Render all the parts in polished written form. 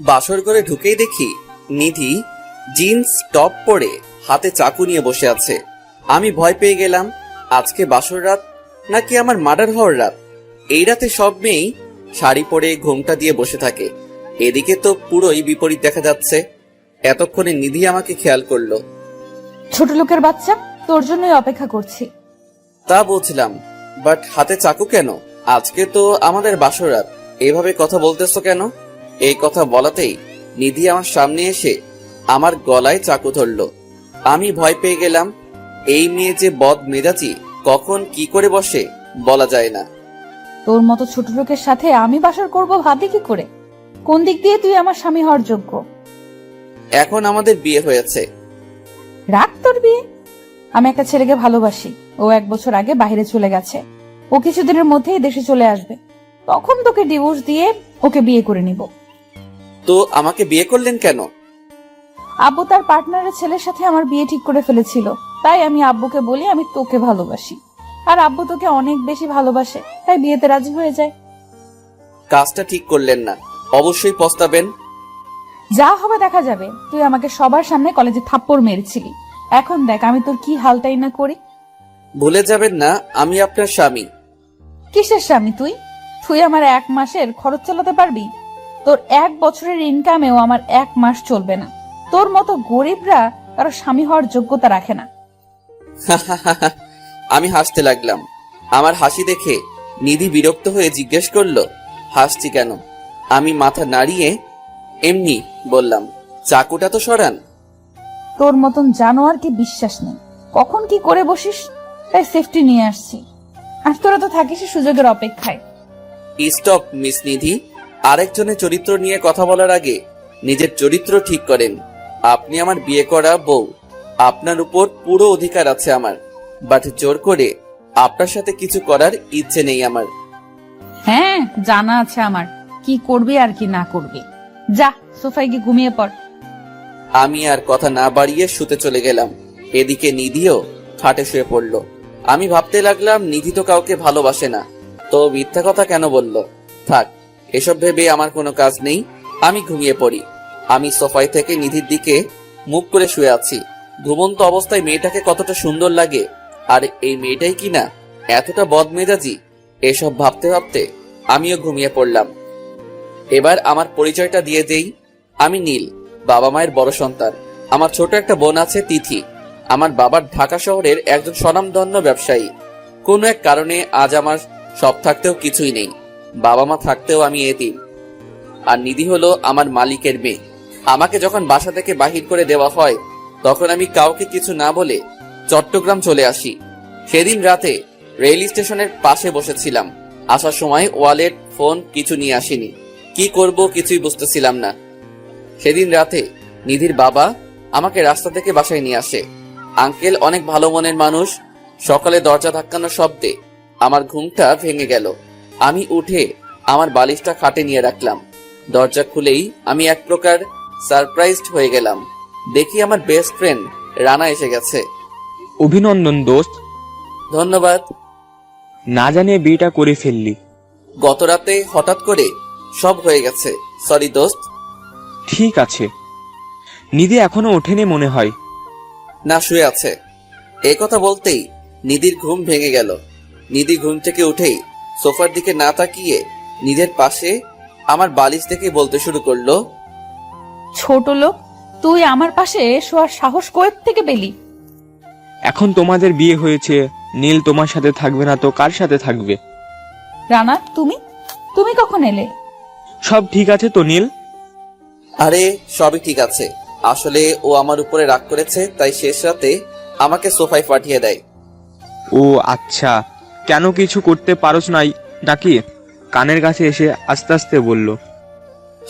বাসর ঘরে ঢুকেই দেখি নিধি জিন্স টপ পরে হাতে চাকু নিয়ে বসে আছে। আমি ভয় পেয়ে গেলাম, আজকে বাসর রাত নাকি আমার মার্ডার হওয়ার রাত। এই রাতে সব মেয়েই শাড়ি পরে ঘোমটা দিয়ে বসে থাকে, এদিকে তো পুরোই বিপরীত দেখা যাচ্ছে। এতক্ষণে নিধি আমাকে খেয়াল করলো। ছোট লোকের বাচ্চা, তোর জন্যই অপেক্ষা করছি। তা বুঝলাম, বাট হাতে চাকু কেন? আজকে তো আমাদের বাসর রাত, এভাবে কথা বলতেছো কেন? এই কথা বলাতেই নিধি আমার সামনে এসে আমার গলায় চাকু ধরলো। আমি ভয় পেয়ে গেলাম। এই মেয়ে যে বদ মেজাজি, কখন কি করে বসে বলা যায় না। তোর মতো ছোট লোকের সাথে আমি বাসর করব ভাবি কি করে? কোন দিক দিয়ে তুই আমার স্বামী হওয়ার যোগ্য? এখন আমাদের বিয়ে হয়েছে। রাখ তোর বিয়ে। আমি একটা ছেলেকে ভালোবাসি, ও 1 বছর আগে বাইরে চলে গেছে। ও কিছুদিনের মধ্যেই দেশে চলে আসবে, তখন তোকে ডিভোর্স দিয়ে ওকে বিয়ে করে নিব। তো আমাকে বিয়ে করলেন কেন? আব্বু তার পার্টনারের ছেলের সাথে আমার বিয়ে ঠিক করে ফেলেছিল, তাই আমি আব্বুকে বলি আমি তোকে ভালোবাসি, আর আব্বু তোকে অনেক বেশি ভালোবাসে, তাই বিয়েতে রাজি হয়ে যায়। কাজটা ঠিক করলেন না, অবশ্যই পস্তাবেন। যা হবে দেখা যাবে। তুই আমাকে সবার সামনে কলেজে থাপ্পড় মেরেছিলি, এখন দেখ আমি তোর কি হালটাই না করি। ভুলে যাবেন না আমি আপনার স্বামী। কিসের স্বামী তুই? তুই আমার 1 মাসের খরচ চালাতে পারবি? তোর 1 বছরের ইনকামেও আমার 1 মাস চলবে না। তোর মতো গরিবরা কারো স্বামী হওয়ার যোগ্যতা রাখে না। আমি হাসতে লাগলাম। আমার হাসি দেখে নিধি বিরক্ত হয়ে জিজ্ঞেস করলো, হাসছি কেন? আমি মাথা নাড়িয়ে এমনি বললাম, চাকুটা তো সরান। তোর মতন জানোয়ারকে বিশ্বাস নেই, কখন কি করে বসিস, তাই সেফটি নিয়ে আসছি। আর তোরা তো থাকিস সুযোগের অপেক্ষায়। স্টপ মিস নিধি, আরেকজনের চরিত্র নিয়ে কথা বলার আগে নিজের চরিত্র ঠিক করেন। আপনি আমার বিয়ে করা বউ, আপনার উপর পুরো অধিকার আছে আমার, বাট জোর করে আপনার সাথে কিছু করার ইচ্ছে নেই আমার। হ্যাঁ, জানা আছে আমার কি করবি আর কি না করবি। যা সোফায় গিয়ে ঘুমিয়ে পড়। আমি আর কথা না বাড়িয়ে শুতে চলে গেলাম। এদিকে নিধিও খাটে শুয়ে পড়লো। আমি ভাবতে লাগলাম নিধি তো কাউকে ভালোবাসে না, তো মিথ্যা কথা কেন বলল? থাক, এসব ভেবে আমার কোনো কাজ নেই, আমি ঘুমিয়ে পড়ি। আমি সোফায় থেকে নিধির দিকে মুখ করে শুয়ে আছি। ঘুমন্ত অবস্থায় মেয়েটাকে কতটা সুন্দর লাগে, আর এই মেয়েটাই কিনা এতটা বদমেজাজি। এসব ভাবতে ভাবতে আমিও ঘুমিয়ে পড়লাম। এবার আমার পরিচয়টা দিয়ে দেই। আমি নীল, বাবা মায়ের বড় সন্তান। আমার ছোট একটা বোন আছে তিথি। আমার বাবার ঢাকা শহরের একজন স্বনামধন্য ব্যবসায়ী। কোনো এক কারণে আজ আমার সব থাকতেও কিছুই নেই, বাবা মা থাকতেও আমি এতিম। আর নিধি হলো আমার মালিকের মেয়ে। আমাকে যখন বাসা থেকে বাহির করে দেওয়া হয়, তখন আমি কাউকে কিছু না বলে চট্টগ্রাম চলে আসি। সেদিন রাতে রেল স্টেশনের পাশে বসেছিলাম। আসার সময় ওয়ালেট, ফোন কিছু নিয়ে আসিনি। কি করব কিছুই বুঝতেছিলাম না। সেদিন রাতে নিধির বাবা আমাকে রাস্তা থেকে বাসায় নিয়ে আসে। আঙ্কেল অনেক ভালো মনের মানুষ। সকালে দরজা ধাক্কানোর শব্দে আমার ঘুমটা ভেঙে গেল। আমি উঠে আমার বালিশটা খাটে নিয়ে রাখলাম। দরজা খুলেই আমি এক প্রকার সারপ্রাইজড হয়ে গেলাম। দেখি আমার বেস্ট ফ্রেন্ড রানা এসে গেছে। অভিনন্দন দোস্ত। ধন্যবাদ। না জানিয়ে বিয়েটা করে ফেললি। গত রাতে হঠাৎ করে সব হয়ে গেছে, সরি দোস্ত। ঠিক আছে। নিধি এখনো ওঠেনি মনে হয়। না, শুয়ে আছে। এই কথা বলতেই নিধির ঘুম ভেঙে গেল। নিধি ঘুম থেকে উঠেই সোফার দিকে না তাকিয়ে নিজের পাশে আমার বালিশ থেকে বলতে শুরু করলো, ছোট লোক, তুই আমার পাশে শোয়ার সাহস কোথা থেকে পেলি? এখন তোমাদের বিয়ে হয়েছে, নীল তোমার সাথে থাকবে না তো কার সাথে থাকবে? রানা, তুমি তুমি কখন এলে? সব ঠিক আছে তো নীল? আরে সবই ঠিক আছে। আসলে ও আমার উপরে রাগ করেছে, তাই শেষ রাতে আমাকে সোফায় পাঠিয়ে দেয়। ও আচ্ছা, কেন কিছু করতে পারোস নাই নাকি? কানের কাছে এসে আস্তে আস্তে বলল।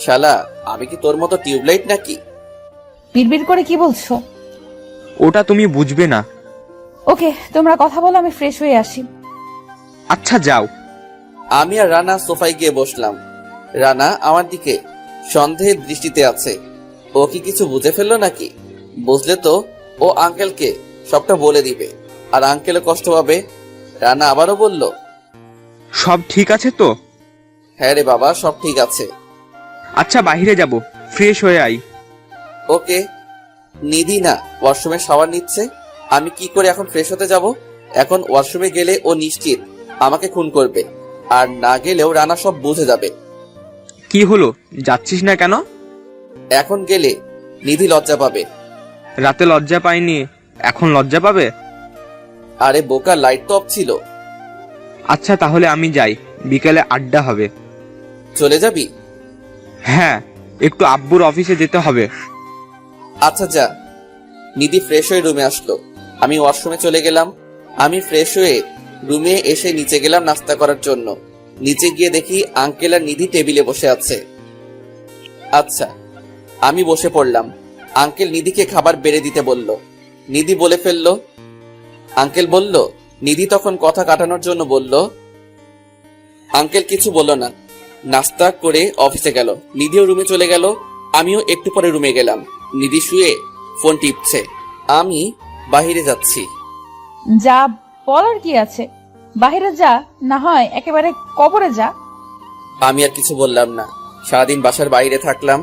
শালা, আমি কি তোর মতো টিউবলাইট নাকি? বিড়বিড় করে কি বলছো? ওটা তুমি বুঝবে না। ওকে, তোমরা কথা বলো, আমি ফ্রেশ হয়ে আসি। আচ্ছা যাও। আমি আর রানা সোফায় গিয়ে বসলাম। রানা আমার দিকে সন্দেহের দৃষ্টিতে আছে। ও কি কিছু বুঝে ফেললো নাকি? বুঝলে তো ও আঙ্কেলকে সবটা বলে দিবে, আর আঙ্কেলও কষ্ট পাবে। রানা আবারও বলল, সব ঠিক আছে তো? হ্যাঁ রে বাবা, সব ঠিক আছে। আচ্ছা বাইরে যাব, ফ্রেশ হয়ে আই। ওকে। নিধি না ওয়াশরুমে শাওয়ার নিচ্ছে, আমি কি করে এখন ফ্রেশ হতে যাব? এখন ওয়াশরুমে গেলে ও নিশ্চিত আমাকে খুন করবে, আর না গেলেও রানা সব বুঝে যাবে। কি হলো, যাচ্ছিস না কেন? এখন গেলে নিধি লজ্জা পাবে। রাতে লজ্জা পাইনি, এখন লজ্জা পাবে? আরে বোকা, লাইট তো অফ ছিল। আচ্ছা তাহলে আমি যাই, বিকেলে আড্ডা হবে। চলে যাবি? হ্যাঁ, একটু আব্বুর অফিসে যেতে হবে। আচ্ছা যা। নিধি ফ্রেশ হয়ে রুমে আসলো, আমি ওয়াশরুমে চলে গেলাম। আমি ফ্রেশ হয়ে রুমে এসে নিচে গেলাম নাস্তা করার জন্য। নিচে গিয়ে দেখি আঙ্কেল আর নিধি টেবিলে বসে আছে। আচ্ছা, আমি বসে পড়লাম। আঙ্কেল নিধিকে খাবার বেড়ে দিতে বলল। নিধি বলে ফেললো। আঙ্কেল বলল। নিধি তখন কথা কাটানোর জন্য বলল। আঙ্কেল কিছু বলল না, নাস্তা করে অফিসে গেল। নিধিও রুমে চলে গেল, আমিও একটু পরে রুমে গেলাম। নিধি শুয়ে ফোন টিপছে, আমি বাহিরে যাচ্ছি। যা, বলার কি আছে? বাইরে যা, না হয় একেবারে কবরে যা। আমি আর কিছু বললাম না। সারাদিন বাসার বাইরে থাকলাম,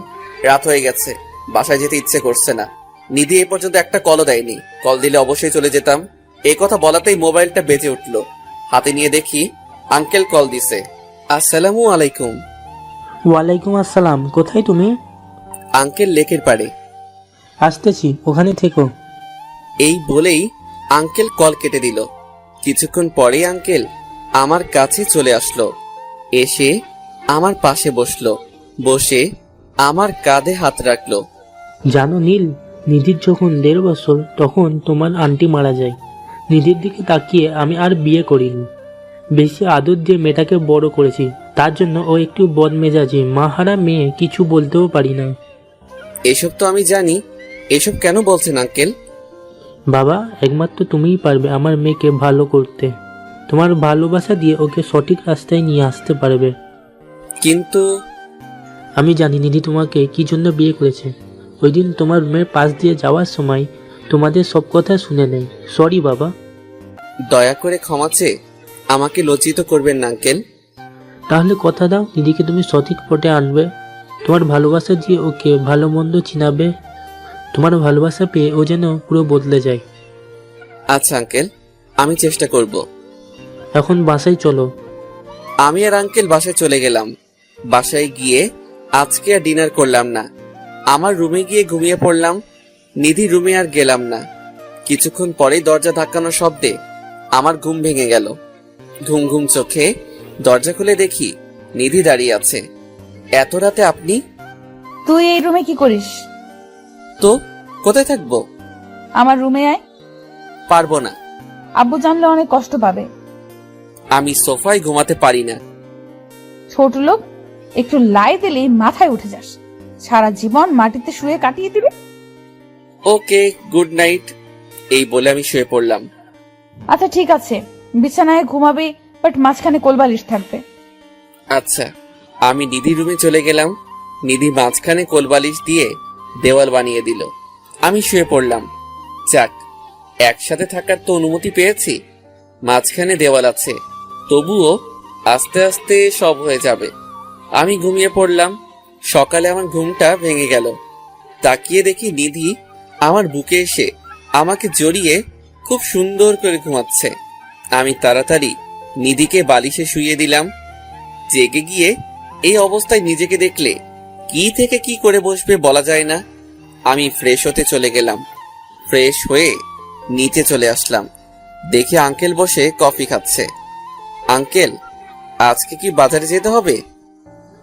রাত হয়ে গেছে, বাসায় যেতে ইচ্ছে করছে না। নিধি এ পর্যন্ত একটা কলও দেয়নি, কল দিলে অবশ্যই চলে যেতাম। এই কথা বলাতেই মোবাইলটা বেজে উঠলো। হাতে নিয়ে দেখি আঙ্কেল কল দিছে। আসসালামু আলাইকুম। ওয়ালাইকুম আসসালাম। কোথায় তুমি? আঙ্কেল লেকের পাড়ে। আসতেছি, ওখানে থেকো। এই বলেই আঙ্কেল কল কেটে দিল। কিছুক্ষণ পরেই আঙ্কেল আমার কাছে চলে আসলো, এসে আমার পাশে বসলো, বসে আমার কাঁধে হাত রাখলো। জানো নীল, নিধির যখন 1.5 বছর তখন তোমার আন্টি মারা যায়। নিধির দিকে তাকিয়ে আমি আর বিয়ে করিনি। বেশি আদর দিয়ে মেয়েটাকে বড় করেছি, তার জন্য ও একটু বদমেজাজি মাহারা মেয়ে, কিছু বলতেও পারি না। এসব তো আমি জানি, এসব কেন বলছেন আঙ্কেল? বাবা, একমাত্র তুমিই পারবে আমার মেয়েকে ভালো করতে। তোমার ভালোবাসা দিয়ে ওকে সঠিক রাস্তায় নিয়ে আসতে পারবে। কিন্তু আমি জানি নিধি তোমাকে কি জন্য বিয়ে করেছে। ওই দিন তোমার রুমের পাশ দিয়ে যাওয়ার সময় তোমাদের সব কথা শুনে নেই। সরি বাবা। দয়া করে ক্ষমা চেয়ে আমাকে লজ্জিত করবেন না আঙ্কেল। তাহলে কথা দাও, নিধিকে তুমি সঠিক পথে আনবে। তোমার ভালোবাসা দিয়ে ওকে ভালো মন্দ চিনাবে। তোমার ভালোবাসা পেয়ে ও যেন পুরো বদলে যায়। আচ্ছা আঙ্কেল, আমি চেষ্টা করব। এখন বাসায় চলো। আমি আর আঙ্কেল বাসায় চলে গেলাম। বাসায় গিয়ে আজকে আর ডিনার করলাম না, আমার রুমে গিয়ে ঘুমিয়ে পড়লাম। নিধি রুমে আর গেলাম না। কিছুক্ষণ পরেই দরজা ধাক্কানোর শব্দে আমার ঘুম ভেঙে গেল। ঘুম ঘুম চোখে দরজা খুলে দেখি নিধি দাঁড়িয়ে আছে। এত রাতে আপনি? তুই এই রুমে কি করিস? তো কোথায় থাকবো? আমার রুমে আয়। পারবো না। আব্বু জানলে অনেক কষ্ট পাবে। আমি সোফায় ঘুমাতে পারি না। ছোট লোক, একটু লাই দিলেই মাথায় উঠে যাস। সারা জীবন মাটিতে শুয়ে কাটিয়ে দিবি। ওকে, গুড নাইট। এই বলে আমি শুয়ে পড়লাম। আচ্ছা ঠিক আছে, বিছানায় ঘুমাবি, বাট মাঝখানে কোলবালিশ থাকবে। আচ্ছা। আমি নিধি রুমে চলে গেলাম। নিধি মাঝখানে কোলবালিশ দিয়ে দেওয়াল বানিয়ে দিল। আমি শুয়ে পড়লাম। যাক, একসাথে থাকার তো অনুমতি পেয়েছি। মাঝখানে দেওয়াল আছে, তবুও আস্তে আস্তে সব হয়ে যাবে। আমি ঘুমিয়ে পড়লাম। সকালে আমার ঘুমটা ভেঙে গেল। তাকিয়ে দেখি নিধি আমার বুকে এসে আমাকে জড়িয়ে খুব সুন্দর করে ঘুমাচ্ছে। আমি তাড়াতাড়ি নিধিকে বালিশে শুইয়ে দিলাম। জেগে গিয়ে এই অবস্থায় নিজেকে দেখলে কি থেকে কি করে বসবে বলা যায় না। আমি ফ্রেশ হতে চলে গেলাম। ফ্রেশ হয়ে নিচে চলে আসলাম, দেখি আঙ্কেল বসে কফি খাচ্ছে। আঙ্কেল, আজকে কি বাজারে যেতে হবে?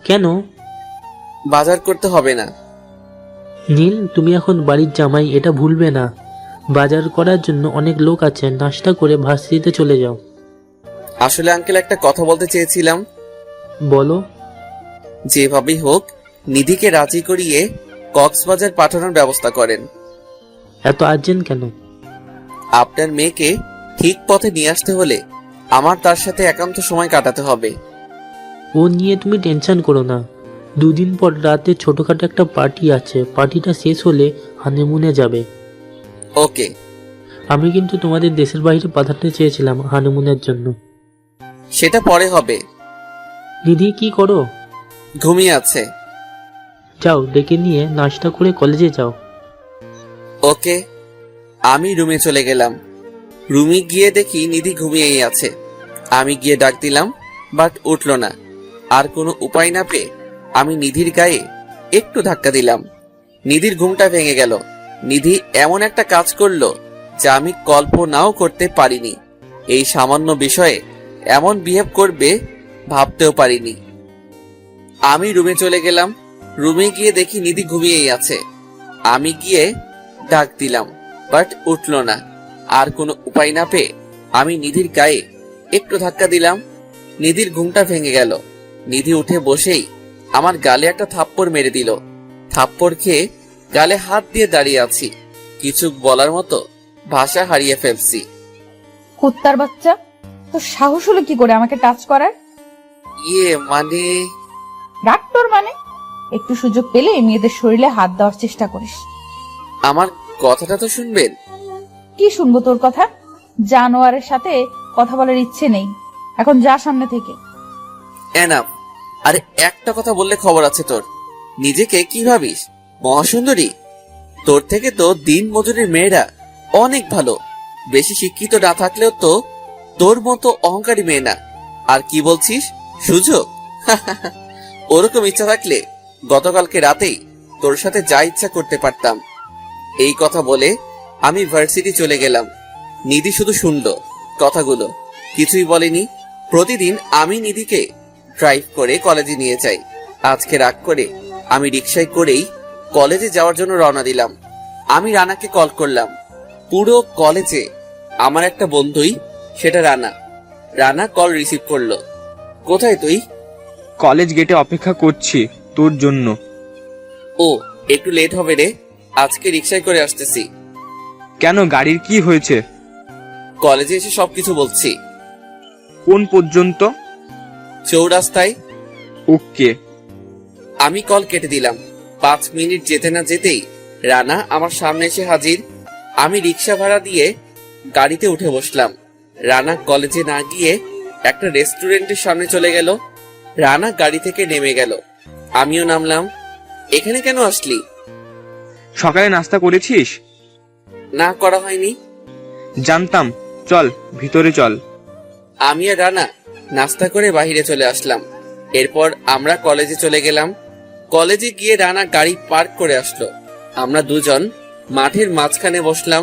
কেন? বাজার করতে হবে না। নীল, তুমি এখন বাড়ির জামাই, এটা ভুলবে না। বাজার করার জন্য অনেক লোক আছে, নাস্তা করে ভার্সিটিতে চলে যাও। আসলে আঙ্কেল একটা কথা বলতে চেয়েছিলাম। বলো। যেভাবেই হোক নিধিকে রাজি করিয়ে কক্সবাজার পাঠানোর ব্যবস্থা করেন। এত আর্জেন্ট কেন? আপনার মেয়েকে ঠিক পথে নিয়ে আসতে হলে আমার তার সাথে একান্ত সময় কাটাতে হবে। ও নিয়ে তুমি টেনশন করো না। 2 দিন পর রাতে ছোটখাটো একটা পার্টি আছে, পার্টিটা শেষ হলে হানিমুনে যাবে। ওকে। আমি কিন্তু তোমাদের দেশের বাইরে পাঠাতে চেয়েছিলাম হানিমুনের জন্য। সেটা পরে হবে। নিধি কি করো? ঘুমিয়ে আছে। যাও ডেকে নিয়ে নাস্তা করে কলেজে যাও। ওকে। আমি রুমে চলে গেলাম। রুমে গিয়ে দেখি নিধি ঘুমিয়েই আছে। আমি গিয়ে ডাক দিলাম, বাট উঠল না। আর কোনো উপায় না পেয়ে আমি নিধির গায়ে একটু ধাক্কা দিলাম। নিধির ঘুমটা ভেঙে গেল। নিধি এমন একটা কাজ করলো যা আমি কল্পনাও করতে পারিনি। এই সামান্য বিষয়ে এমন বিহেভ করবে ভাবতেও পারিনি। আমি রুমে চলে গেলাম। রুমে গিয়ে দেখি নিধি ঘুমিয়েই আছে। আমি গিয়ে ডাক দিলাম, বাট উঠল না। আর কোনো উপায় না পেয়ে আমি নিধির গায়ে একটু ধাক্কা দিলাম। নিধির ঘুমটা ভেঙে গেল। নিধি উঠে বসেই আমার গালে একটা থাপ্পড় মেরে দিল। থাপ্পড় খেয়ে গালে হাত দিয়ে দাঁড়িয়ে আছি। কিছু বলার মতো ভাষা হারিয়ে ফেলছি। কুত্তার বাচ্চা, তোর সাহস হলো কি করে আমাকে টাচ করার? মানে রাগ তোর মানে? একটু সুযোগ পেলে মেয়েদের শরীরে হাত দেওয়ার চেষ্টা করিস। আমার কথাটা তো শুনবেন। কি শুনবো তোর কথা? জানোয়ারের সাথে কথা বলার ইচ্ছে নেই, এখন যা সামনে থেকে। এনাফ। আরে একটা কথা বললে খবর আছে তোর। নিজেকে কি ভাবিস, মহাসুন্দরী? তোর থেকে তো দিন মজুরের মেয়েরা অনেক ভালো। বেশি শিক্ষিত না থাকলেও তো তোর মতো অহংকারী মেয়ে না। আর কি বলছিস, সুযোগ? ওরকম ইচ্ছা থাকলে গতকালকে রাতেই তোর সাথে যা ইচ্ছা করতে পারতাম। এই কথা বলে আমি ভার্সিটি চলে গেলাম। নিধি শুধু শুনলো কথাগুলো, কিছুই বলেনি। প্রতিদিন আমি নিধিকে ড্রাইভ করে কলেজে নিয়ে যাই। আজকে রাগ করে আমি রিকশায় করেই কলেজে যাওয়ার জন্য রওনা দিলাম। আমি রানাকে কল করলাম। পুরো কলেজে আমার একটা বন্ধুই, সেটা রানা। রানা কল রিসিভ করলো। কোথায় তুই? কলেজ গেটে অপেক্ষা করছি তোর জন্য। ও, একটু লেট হবে রে। আজকে রিকশায় করে আসতেছি। কেন, গাড়ির কি হয়েছে? কলেজে এসে সবকিছু বলছি। কোন পর্যন্ত? চৌরাস্তায়। ওকে। আমি কল কেটে দিলাম। 5 মিনিট যেতে না যেতেই রানা আমার সামনে এসে হাজির। আমি রিক্সা ভাড়া দিয়ে গাড়িতে উঠে বসলাম। রানা কলেজে না গিয়ে একটা রেস্টুরেন্টের সামনে চলে গেল। রানা গাড়ি থেকে নেমে গেল, আমিও নামলাম। এখানে কেন আসলি? সকালে নাস্তা করেছিস? না, করা হয়নি। জানতাম, চল ভিতরে চল। আমি আর রানা নাস্তা করে বাইরে চলে আসলাম। এরপর আমরা কলেজে চলে গেলাম। কলেজে গিয়ে রানা গাড়ি পার্ক করে আসলো। আমরা দুজন মাঠের মাঝখানে বসলাম।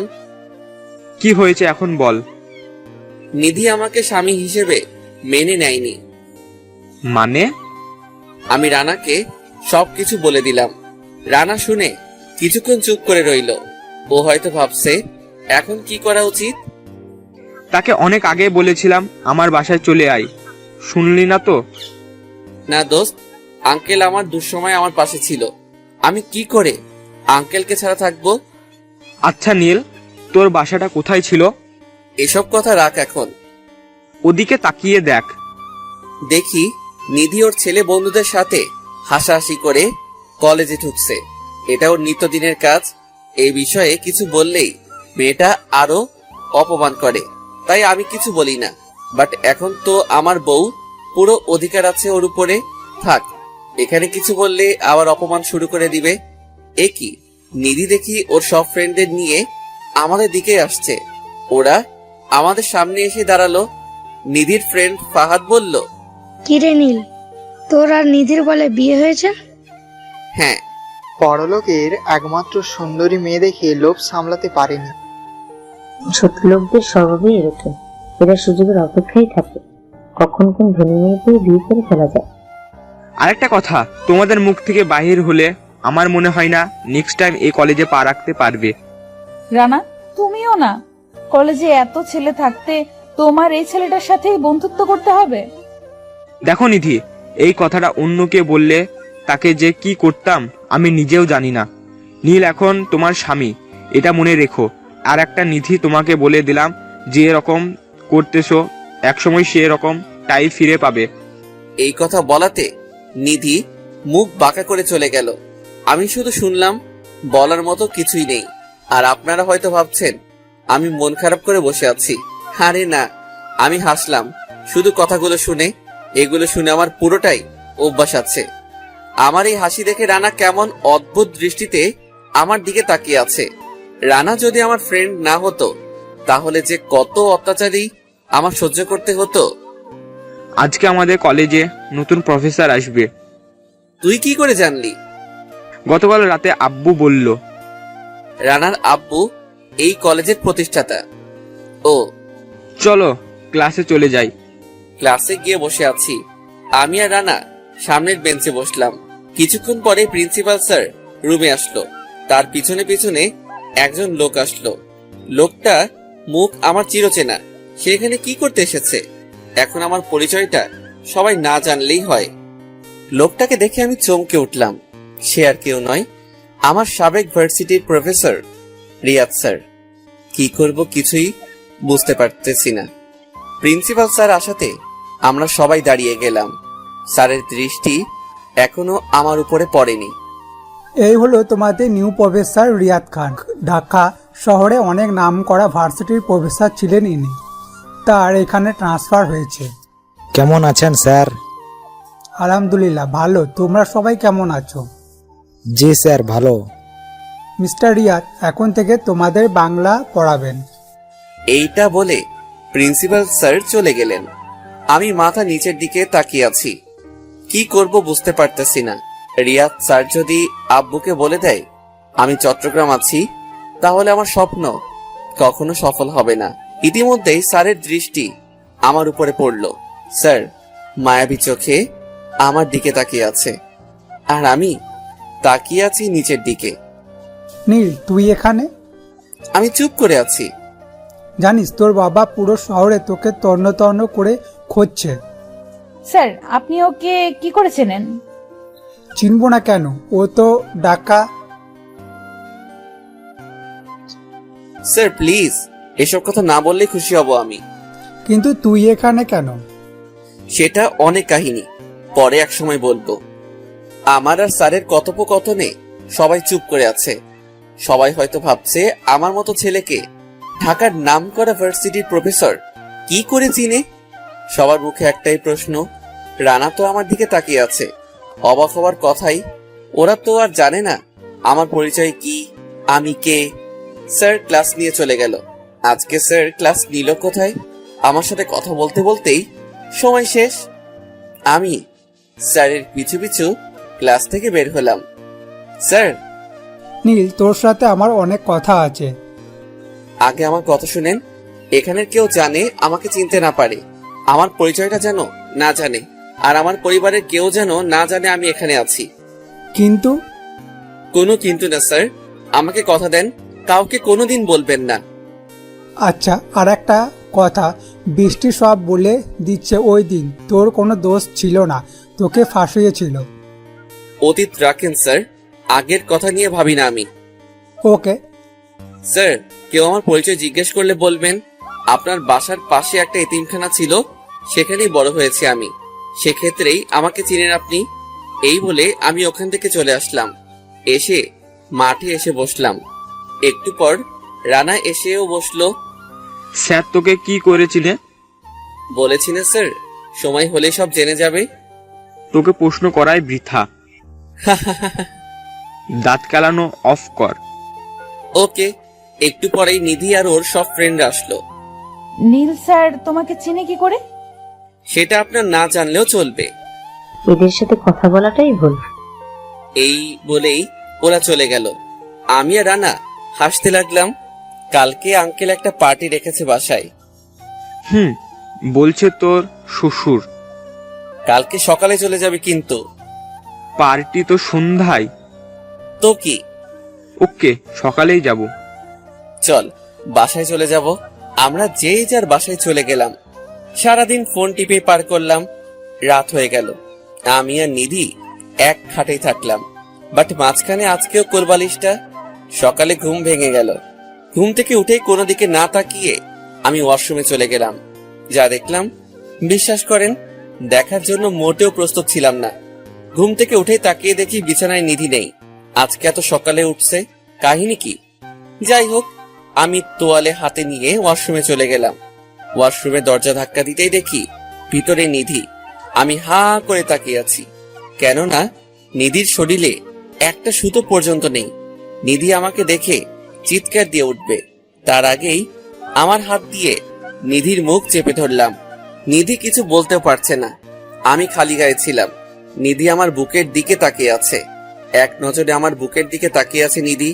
কি হয়েছে এখন বল। নিধি আমাকে স্বামী হিসেবে মেনে নেয়নি। মানে? আমি রানাকে সবকিছু বলে দিলাম। রানা শুনে কিছুক্ষণ চুপ করে রইল। ও হয়তো ভাবছে এখন কি করা উচিত। তাকে অনেক আগে বলেছিলাম আমার বাসায় চলে আয়, শুনলি না তো? না দোস্ত, আঙ্কেল আমার দুঃসময় আমার পাশে ছিল। আমি কি করে আঙ্কেলকে ছাড়া থাকবো? আচ্ছা নীল, তোর বাসাটা কোথায় ছিল? এসব কথা রাখ এখন। ওদিকে তাকিয়ে দেখ। দেখি নিধি ওর ছেলে বন্ধুদের সাথে হাসাহাসি করে কলেজে ঢুকছে। এটা ওর নিত্যদিনের কাজ। এই বিষয়ে কিছু বললেই মেয়েটা আরো অপমান করে, তাই আমি কিছু বলি না। বাট এখন তো আমার বউ, পুরো অধিকার আছে ওর উপরে। থাক, এখানে কিছু বললে আবার অপমান শুরু করে দিবে। এ কি, নিধি দেখি ওর সব ফ্রেন্ডদের নিয়ে আমাদের দিকে আসছে। ওরা আমাদের সামনে এসে দাঁড়ালো। নিধির ফ্রেন্ড ফাহাদ বলল, কিরে নীল, তোর আর নিধির বলে বিয়ে হয়েছে? হ্যাঁ। পরলোকের একমাত্র সুন্দরী মেয়ে দেখে লোভ সামলাতে পারেনি। সত্যি লোকদের স্বভাবই এরকম, এরা সুযোগের অপেক্ষায় থাকে, কখন কোন ধনী মেয়েকে বিয়ে করে ফেলা যায়। আরেকটা কথা, তোমাদের মুখ থেকে বাহির হলে আমার মনে হয় না নেক্সট টাইম এই কলেজে পা রাখতে পারবে। রানা, তুমিও না। কলেজে এত ছেলে থাকতে তোমার এই ছেলেটার সাথেই বন্ধুত্ব করতে হবে? দেখো নিধি, এই কথাটা অন্যকে বললে তাকে যে কি করতাম আমি নিজেও জানি না। নীল এখন তোমার স্বামী, এটা মনে রেখো। আর একটা নিধি, তোমাকে বলে দিলাম, যে এরকম করতেছো একসময় সে এরকম টাই ফিরে পাবে। এই কথা বলাতে নিধি মুখ বাঁকা করে চলে গেল। আমি শুধু শুনলাম, বলার মতো কিছুই নেই। আর আপনারা হয়তো ভাবছেন আমি মন খারাপ করে বসে আছি। আরে না, আমি হাসলাম, শুধু কথাগুলো শুনে, এগুলো শুনে আমার পুরোটাই অভ্যাস আছে। আমার এই হাসি দেখে রানা কেমন অদ্ভুত দৃষ্টিতে আমার দিকে তাকিয়ে আছে। রানা যদি আমার ফ্রেন্ড না হতো তাহলে যে কত অত্যাচারী আমার সহ্য করতে হতো। আজকে আমাদের কলেজে নতুন প্রফেসর আসবে। তুই কি করে জানলি? গতকাল রাতে আব্বু বলল। রানার আব্বু এই কলেজের প্রতিষ্ঠাতা। ও, চলো ক্লাসে চলে যাই। ক্লাসে গিয়ে বসে আছি। আমি আর রানা সামনের বেঞ্চে বসলাম। কিছুক্ষণ পরে প্রিন্সিপাল স্যার রুমে আসলো। তার পিছনে পিছনে একজন লোক আসলো। লোকটা মুখ আমার চিরচেনা। সে এখানে কি করতে এসেছে? এখন আমার পরিচয়টা সবাই না জানলেই হয়। লোকটাকে দেখে আমি চমকে উঠলাম। সে আর কেউ নয়, আমার সাবেক ভার্সিটির প্রফেসর রিয়াদ স্যার। কি করব কিছুই বুঝতে পারতেছি না। প্রিন্সিপাল স্যার আসাতে আমরা সবাই দাঁড়িয়ে গেলাম। স্যারের দৃষ্টি এখনো আমার উপরে পড়েনি। এই হলো তোমাদের নিউ প্রফেসর রিয়াদ খান। ঢাকা শহরে অনেক নামকরা ভার্সিটির প্রফেসর ছিলেন ইনি। তার এখানে ট্রান্সফার হয়েছে। কেমন আছেন স্যার? আলহামদুলিল্লাহ ভালো। তোমরা সবাই কেমন আছো? জি স্যার, ভালো। মিস্টার রিয়াদ এখন থেকে তোমাদের বাংলা পড়াবেন। এইটা বলে প্রিন্সিপাল স্যার চলে গেলেন। আমি মাথা নিচের দিকে তাকিয়ে আছি। কি করব বুঝতে পারতেছি না। রিয়াদ স্যার যদি আব্বুকে বলে দেয় আমি চট্টগ্রাম আছি, তাহলে আমার স্বপ্ন কখনো সফল হবে না। ইতিমধ্যেই স্যারের দৃষ্টি আমার উপরে পড়ল। স্যার মায়াবী চোখে আমার দিকে তাকিয়ে আছে, আর আমি তাকিয়ে আছি নিচের দিকে। নীল, তুই এখানে? আমি চুপ করে আছি। জানিস তোর বাবা পুরো শহরে তোকে তন্ন তন্ন করে খুঁজছে। স্যার, আপনি ওকে কি করে চেনেন? চিনবো না কেন? ও তো ঢাকা। স্যার প্লিজ এসব কথা না বললে খুশি হব আমি। কিন্তু তুই এখানে কেন? সেটা অনেক কাহিনী, পরে এক সময় বলবো। আমার আর স্যারের কথোপকথনে সবাই চুপ করে আছে। সবাই হয়তো ভাবছে আমার মতো ছেলেকে ঢাকার নামকরা ভার্সিটির প্রফেসর কি করে চিনে। সবার মুখে একটাই প্রশ্ন। রানা তো আমার দিকে তাকিয়ে আছে। অবাক হওয়ার কথাই, ওরা তো আর জানে না আমার পরিচয় কি, আমি কে। স্যার ক্লাস নিয়ে চলে গেল। আজকে স্যার ক্লাস নিল কোথায়? আমার সাথে কথা বলতে বলতেই সময় শেষ। আমি স্যারের পিছু পিছু ক্লাস থেকে বের হলাম। স্যার, নীল, তোর সাথে আমার অনেক কথা আছে। আগে আমার কথা শুনেন। এখানের কেউ জানে আমাকে চিনতে না পারে, আমার পরিচয়টা যেন না জানে, আর আমার পরিবারের কেউ যেন না জানে আমি এখানে আছি। কিন্তু কোনো কিন্তু না স্যার, আমাকে কথা দেন কাউকে কোনোদিন বলবেন না। আচ্ছা, আর একটা কথা, বৃষ্টি সব বলে দিচ্ছে ওই দিন তোর কোনো দোষ ছিল না, তোকে ফাঁসিয়েছিল। অতীত রাখেন স্যার, আগের কথা নিয়ে ভাবি না আমি। ওকে। স্যার, কেউ আমার পরিচয় জিজ্ঞেস করলে বলবেন আপনার বাসার পাশে একটা এতিমখানা ছিল, সেখানেই বড় হয়েছে আমি, সেক্ষেত্রেই আমাকে চিনেন আপনি। এই বলে আমি ওখান থেকে চলে আসলাম। এসে মাঠে এসে বসলাম। একটু পর রানা এসেও বসলো। স্যার তোকে কি করেছিলে? বলেছি না স্যার, সময় হলে সব জেনে যাবে। তোকে প্রশ্ন করাই বৃথা। দাঁত কালানো অফ কর। ওকে। একটু পরেই নিধি আর ওর সব ফ্রেন্ড আসলো। নীল স্যার তোমাকে চিনে কি করে? সেটা আপনার না জানলেও চলবে। এদের সাথে কথা বলাটাই ভুল। এই বলেই ওরা চলে গেল। আমি আর রানা হাসতে লাগলাম। কালকে আঙ্কেল একটা পার্টি রেখেছে বাসায়। বলছে তোর শ্বশুর। কালকে সকালে চলে যাবে কিন্তু। পার্টি তো সন্ধ্যায়। তো কি? ওকে, সকালেই যাব। চল বাসায় চলে যাব। আমরা যে যার বাসায় চলে গেলাম। সারাদিন ফোন টিপে পার করলাম। রাত হয়ে গেল। আমি আর নিধি এক খাটেই থাকলাম, বাট মাঝখানে আজকেও কোলবালিশটা। সকালে ঘুম ভেঙে গেল। ঘুম থেকে উঠেই কোনো দিকে না তাকিয়ে আমি ওয়াশরুমে চলে গেলাম। যা দেখলাম বিশ্বাস করেন দেখার জন্য মোটেও প্রস্তুত ছিলাম না। ঘুম থেকে উঠেই তাকিয়ে দেখি বিছানায় নিধি নেই। আজকে এত সকালে উঠছে, কাহিনী কি? যাই হোক, আমি তোয়ালে হাতে নিয়ে ওয়াশরুমে চলে গেলাম। ওয়াশরুমে দরজা ধাক্কা দিতেই দেখি ভিতরে নিধি। আমি হা করে তাকিয়ে আছি, কেননা নিধির শরীরে একটা সুতো পর্যন্ত নেই। নিধি আমাকে দেখে চিৎকার দিয়ে উঠবে, তার আগেই আমার হাত দিয়ে নিধির মুখ চেপে ধরলাম। নিধি কিছু বলতেও পারছে না। আমি খালি গায়ে ছিলাম। নিধি আমার বুকের দিকে তাকিয়ে আছে, এক নজরে আমার বুকের দিকে তাকিয়ে আছে নিধি।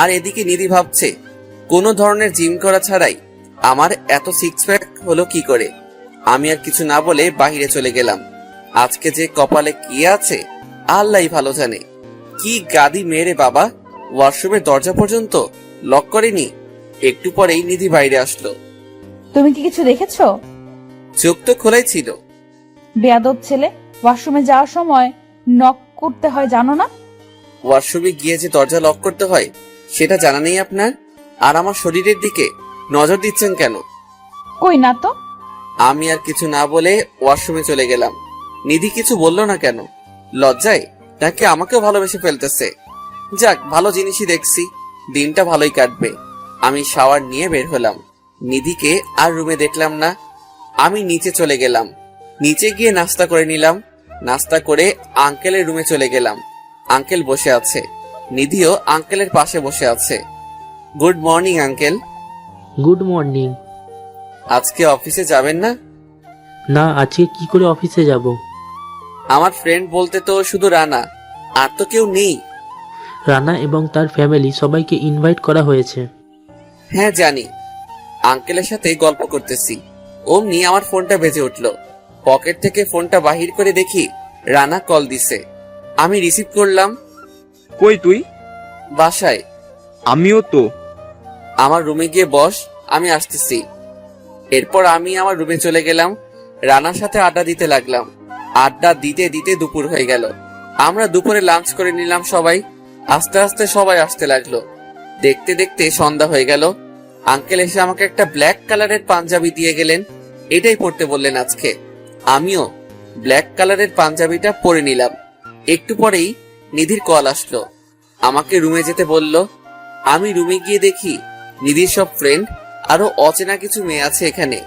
আর এদিকে নিধি ভাবছে কোনো ধরনের জিম করা ছাড়াই আমার এত সিক্স প্যাক হলো কি করে। আমি আর কিছু না বলে বাহিরে চলে গেলাম। আজকে যে কপালে কি আছে আল্লাহই ভালো জানে। কি গাদি মেরে বাবা, ওয়াশরুমের দরজা পর্যন্ত লক করেনি। একটু পরেই নিধি বাইরে আসলো। তুমি কি কিছু দেখেছো? চোখ তো খোলাই ছিল। বেয়াদব ছেলে, ওয়াশরুমে যাওয়ার সময় নক করতে হয় জানো না? ওয়াশরুমে গিয়ে যে দরজা লক করতে হয় সেটা জানা নেই আপনার? আর আমার শরীরের দিকে নজর দিচ্ছেন কেন? কই না তো। আমি আর কিছু না বলে ওয়াশরুমে চলে গেলাম। নিধি কিছু বললো না কেন? লজ্জায় নাকি আমাকেও ভালোবেসে ফেলতেছে? যাক, ভালো জিনিসই দেখছি, দিনটা ভালোই কাটবে। আমি শাওয়ার নিয়ে বের হলাম। নিধিকে আর রুমে দেখলাম না। আমি নিচে চলে গেলাম। নিচে গিয়ে নাস্তা করে নিলাম। নাস্তা করে আঙ্কেলের রুমে চলে গেলাম। আঙ্কেল বসে আছে। নিধিও আঙ্কেলের পাশে বসে আছে। Good morning uncle. Good morning. আজকে অফিসে যাবেন না? না, আজকে কি করে অফিসে যাব? আমার ফ্রেন্ড বলতে তো শুধু রানা, আর তো কেউ নেই। রানা এবং তার ফ্যামিলি সবাইকে ইনভাইট করা হয়েছে। হ্যাঁ জানি। আঙ্কেলের সাথে গল্প করতেছি, অমনি আমার ফোনটা বেজে উঠলো। পকেট থেকে ফোনটা বাহির করে দেখি রানা কল দিছে। আমি রিসিভ করলাম। কই তুই? বাসায়। আমিও তো। আমার রুমে গিয়ে বস, আমি আসতেছি। এরপর আমি আমার রুমে চলে গেলাম। রানার সাথে আড্ডা দিতে লাগলাম। আড্ডা দিতে দিতে দুপুর হয়ে গেল। আমরা দুপুরে লাঞ্চ করে নিলাম সবাই। আস্তে আস্তে সবাই আসতে লাগলো। দেখতে দেখতে সন্ধ্যা হয়ে গেল। আঙ্কেল এসে আমাকে একটা ব্ল্যাক কালারের পাঞ্জাবি দিয়ে গেলেন। এটাই পরতে বললেন আজকে। আমিও ব্ল্যাক কালারের পাঞ্জাবিটা পরে নিলাম। একটু পরেই নিধির কল আসলো, আমাকে রুমে যেতে বলল। আমি রুমে গিয়ে দেখি নিধির সব ফ্রেন্ড আরো অচেনা কিছু মেয়ে আছে এখানে।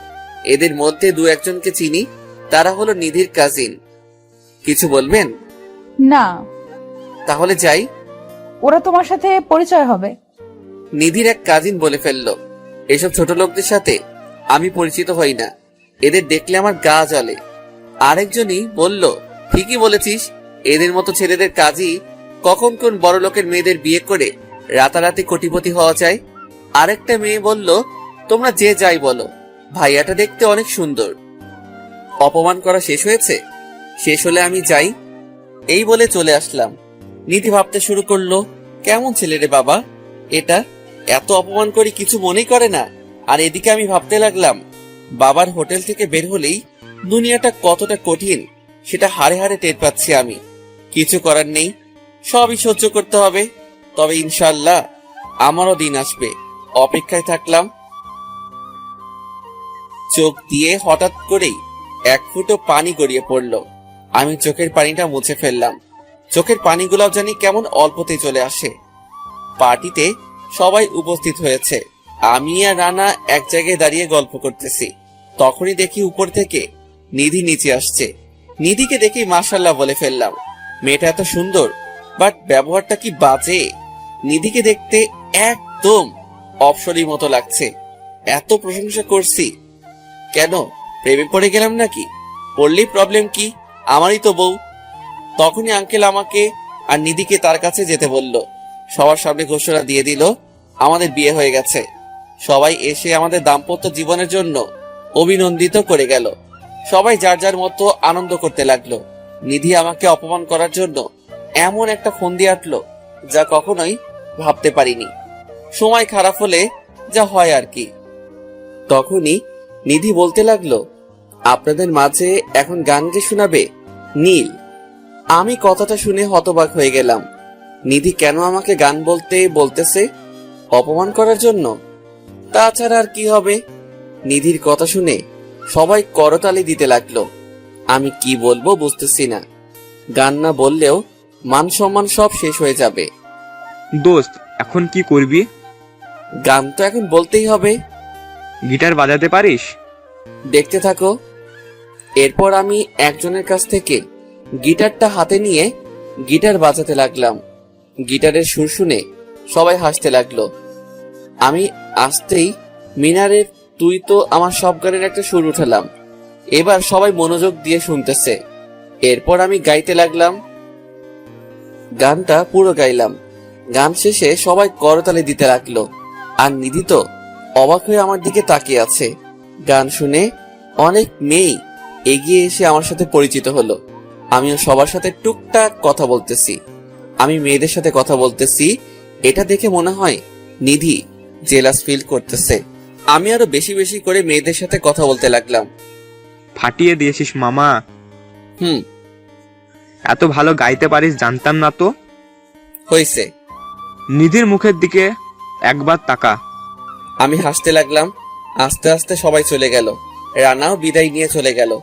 এদের মধ্যে দু একজনকে চিনি, তারা হলো নিধির কাজিন। কিছু বলবেন? না। তাহলে যাই। ওরা তোমার সাথে পরিচয় হবে। নিধির এক কাজিন বলে ফেললো, এসব ছোট লোকদের সাথে আমি পরিচিত হই না, এদের দেখলে আমার গা জ্বলে। আরেকজনই বলল, ঠিকই বলেছিস, এদের মতো ছেলেদের কাজই কখন কোন বড় লোকের মেয়েদের বিয়ে করে রাতারাতি কোটিপতি হওয়া যায়। আরেকটা মেয়ে বলল, তোমরা যে যাই বলো, ভাইয়াটা দেখতে অনেক সুন্দর। অপমান করা শেষ হয়েছে? শেষ হলে আমি যাই। এই বলে চলে আসলাম। নিধি ভাবতে শুরু করলো, কেমন ছেলে রে বাবা এটা, এত অপমান করি কিছু মনেই করে না। আর এদিকে আমি ভাবতে লাগলাম, বাবার হোটেল থেকে বের হলেই দুনিয়াটা কতটা কঠিন সেটা হাড়ে হাড়ে টের পাচ্ছি আমি। কিছু করার নেই, সবই সহ্য করতে হবে। তবে ইনশাআল্লাহ আমারও দিন আসবে, অপেক্ষায় থাকলাম। চোখ দিয়ে হঠাৎ করেই এক ফুটো পানি গড়িয়ে পড়ল। আমি চোখের পানিটা মুছে ফেললাম। চোখের পানিগুলো জানি কেমন অল্পতেই চলে আসে। পার্টিতে সবাই উপস্থিত হয়েছে। আমি আর রানা এক জায়গায় দাঁড়িয়ে গল্প করতেছি। তখনই দেখি উপর থেকে নিধি নিচে আসছে। নিধিকে দেখি মাশাআল্লাহ বলে ফেললাম। মেয়েটা এত সুন্দর, বাট ব্যবহারটা কি বাজে। নিধিকে দেখতে একদম অপসরীর মতো লাগছে। এত প্রশংসা করছি, কেন প্রেমে পড়ে গেলাম নাকি? পড়লেই প্রবলেম কি, আমারই তো বউ। তখনই আঙ্কেল আমাকে আর নিধিকে তার কাছে যেতে বলল। সবার সামনে ঘোষণা দিয়ে দিল, আমাদের বিয়ে হয়ে গেছে। সবাই এসে আমাদের দাম্পত্য জীবনের জন্য অভিনন্দিত করে গেল। সবাই যার যার মতো আনন্দ করতে লাগলো। নিধি আমাকে অপমান করার জন্য এমন একটা ফন্দি আটলো যা কখনোই ভাবতে পারিনি। সময় খারাপ হলে যা হয় আর কি। তখনই নিধি বলতে লাগলো, আপনাদের মাঝে এখন গান গেয়ে শোনাবে নীল। আমি কথাটা শুনে হতবাক হয়ে গেলাম। নিধি কেন আমাকে গান বলতে বলতেছে? অপমান করার জন্য? তাছাড়া আর কি হবে? নিধির কথা শুনে সবাই করতালি দিতে লাগলো। আমি কি বলবো বুঝতেছি না। গান না বললেও মান সম্মান সব শেষ হয়ে যাবে। দোস্ত, এখন কি করবি? গান তো এখন বলতেই হবে। গিটার বাজাতে পারিস? দেখতে থাকো। এরপর আমি একজনের কাছ থেকে গিটারটা হাতে নিয়ে গিটার বাজাতে লাগলাম। গিটারের সুর শুনে সবাই হাসতে লাগলো। আমি আসতেই মিনারে তুই তো আমার সব গানের একটা সুর উঠালাম। এবার সবাই মনোযোগ দিয়ে শুনতেছে। এরপর আমি গাইতে লাগলাম। গানটা পুরো গাইলাম। গান শেষে সবাই করতালি দিতে লাগলো। আর নিধি তো অবাক হয়ে আমার দিকে তাকিয়ে আছে। গান শুনে অনেক মেয়ে এগিয়ে এসে আমার সাথে পরিচিত হলো। আমিও সবার সাথে টুকটাক কথা বলতেছি। আমি মেয়েদের সাথে কথা বলতেছি, এটা দেখে মনে হয় নিধি জেলাস ফিল করতেছে। আমি আরো বেশি বেশি করে মেয়েদের সাথে কথা বলতে লাগলাম। ফাটিয়ে দিয়েছিস মামা। হুম, এত ভালো গাইতে পারিস জানতাম না তো। হয়েছে। নিধির মুখের দিকে একবার তাকা। আমি হাসতে লাগলাম। আস্তে আস্তে সবাই চলে গেল। রানাও বিদায় নিয়ে চলে গেল।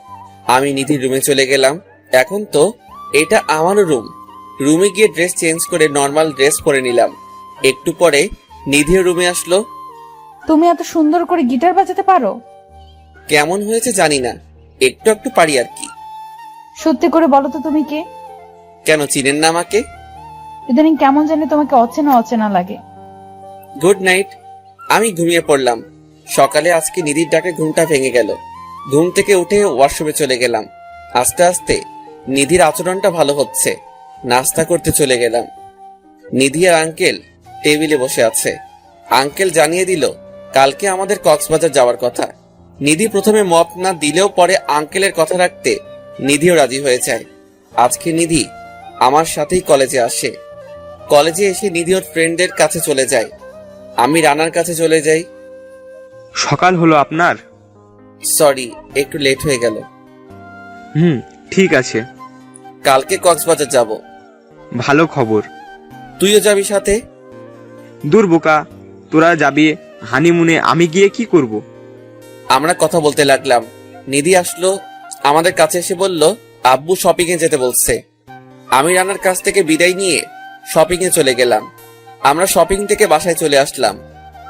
আমি নিধির রুমে চলে গেলাম। এখন তো এটা আমারও রুম। রুমে গিয়ে ড্রেস চেঞ্জ করে নর্মাল ড্রেস পরে নিলাম। একটু পরে নিধির রুমে আসলো। তুমি এত সুন্দর করে গিটার বাজাতে পারো? কেমন হয়েছে জানি না, একটু একটু পারি আর কি। সত্যি করে বলো তো তুমি কে? কেন চিনেন না আমাকে? ইদানিং কেমন জানি তোমাকে অচেনা অচেনা লাগে। Good night. আমি ঘুমিয়ে পড়লাম। সকালে আজকে নিধির ডাকে ঘুমটা ভেঙে গেল। ঘুম থেকে উঠে ওয়াশরুমে চলে গেলাম। আস্তে আস্তে নিধির আচরণটা ভালো হচ্ছে। নাস্তা করতে চলে গেলাম। নিধি আর আঙ্কেল টেবিলে বসে আছে। আঙ্কেল জানিয়ে দিল কালকে আমাদের কক্সবাজার যাওয়ার কথা। নিধি প্রথমে মত না দিলেও পরে আঙ্কেলের কথা রাখতে নিধিও রাজি হয়ে যায়। আজকে নিধি আমার সাথেই কলেজে আসে। কলেজে এসে নিধি ওর ফ্রেন্ডদের কাছে চলে যায়। আমি রানার কাছে চলে যাই। সকাল হলো আপনার? সরি, একটু লেট হয়ে গেল। ঠিক আছে। কালকে কক্সবাজার যাব। ভালো খবর। তুইও যাবি সাথে? দূর বোকা, তোরা যাবি হানিমুনে, আমি গিয়ে কি করব? আমরা কথা বলতে লাগলাম। নিধি আসলো, আমাদের কাছে এসে বলল আব্বু শপিং এ যেতে বলছে। আমি রানার কাছ থেকে বিদায় নিয়ে শপিং এ চলে গেলাম। আমরা শপিং থেকে বাসায় চলে আসলাম।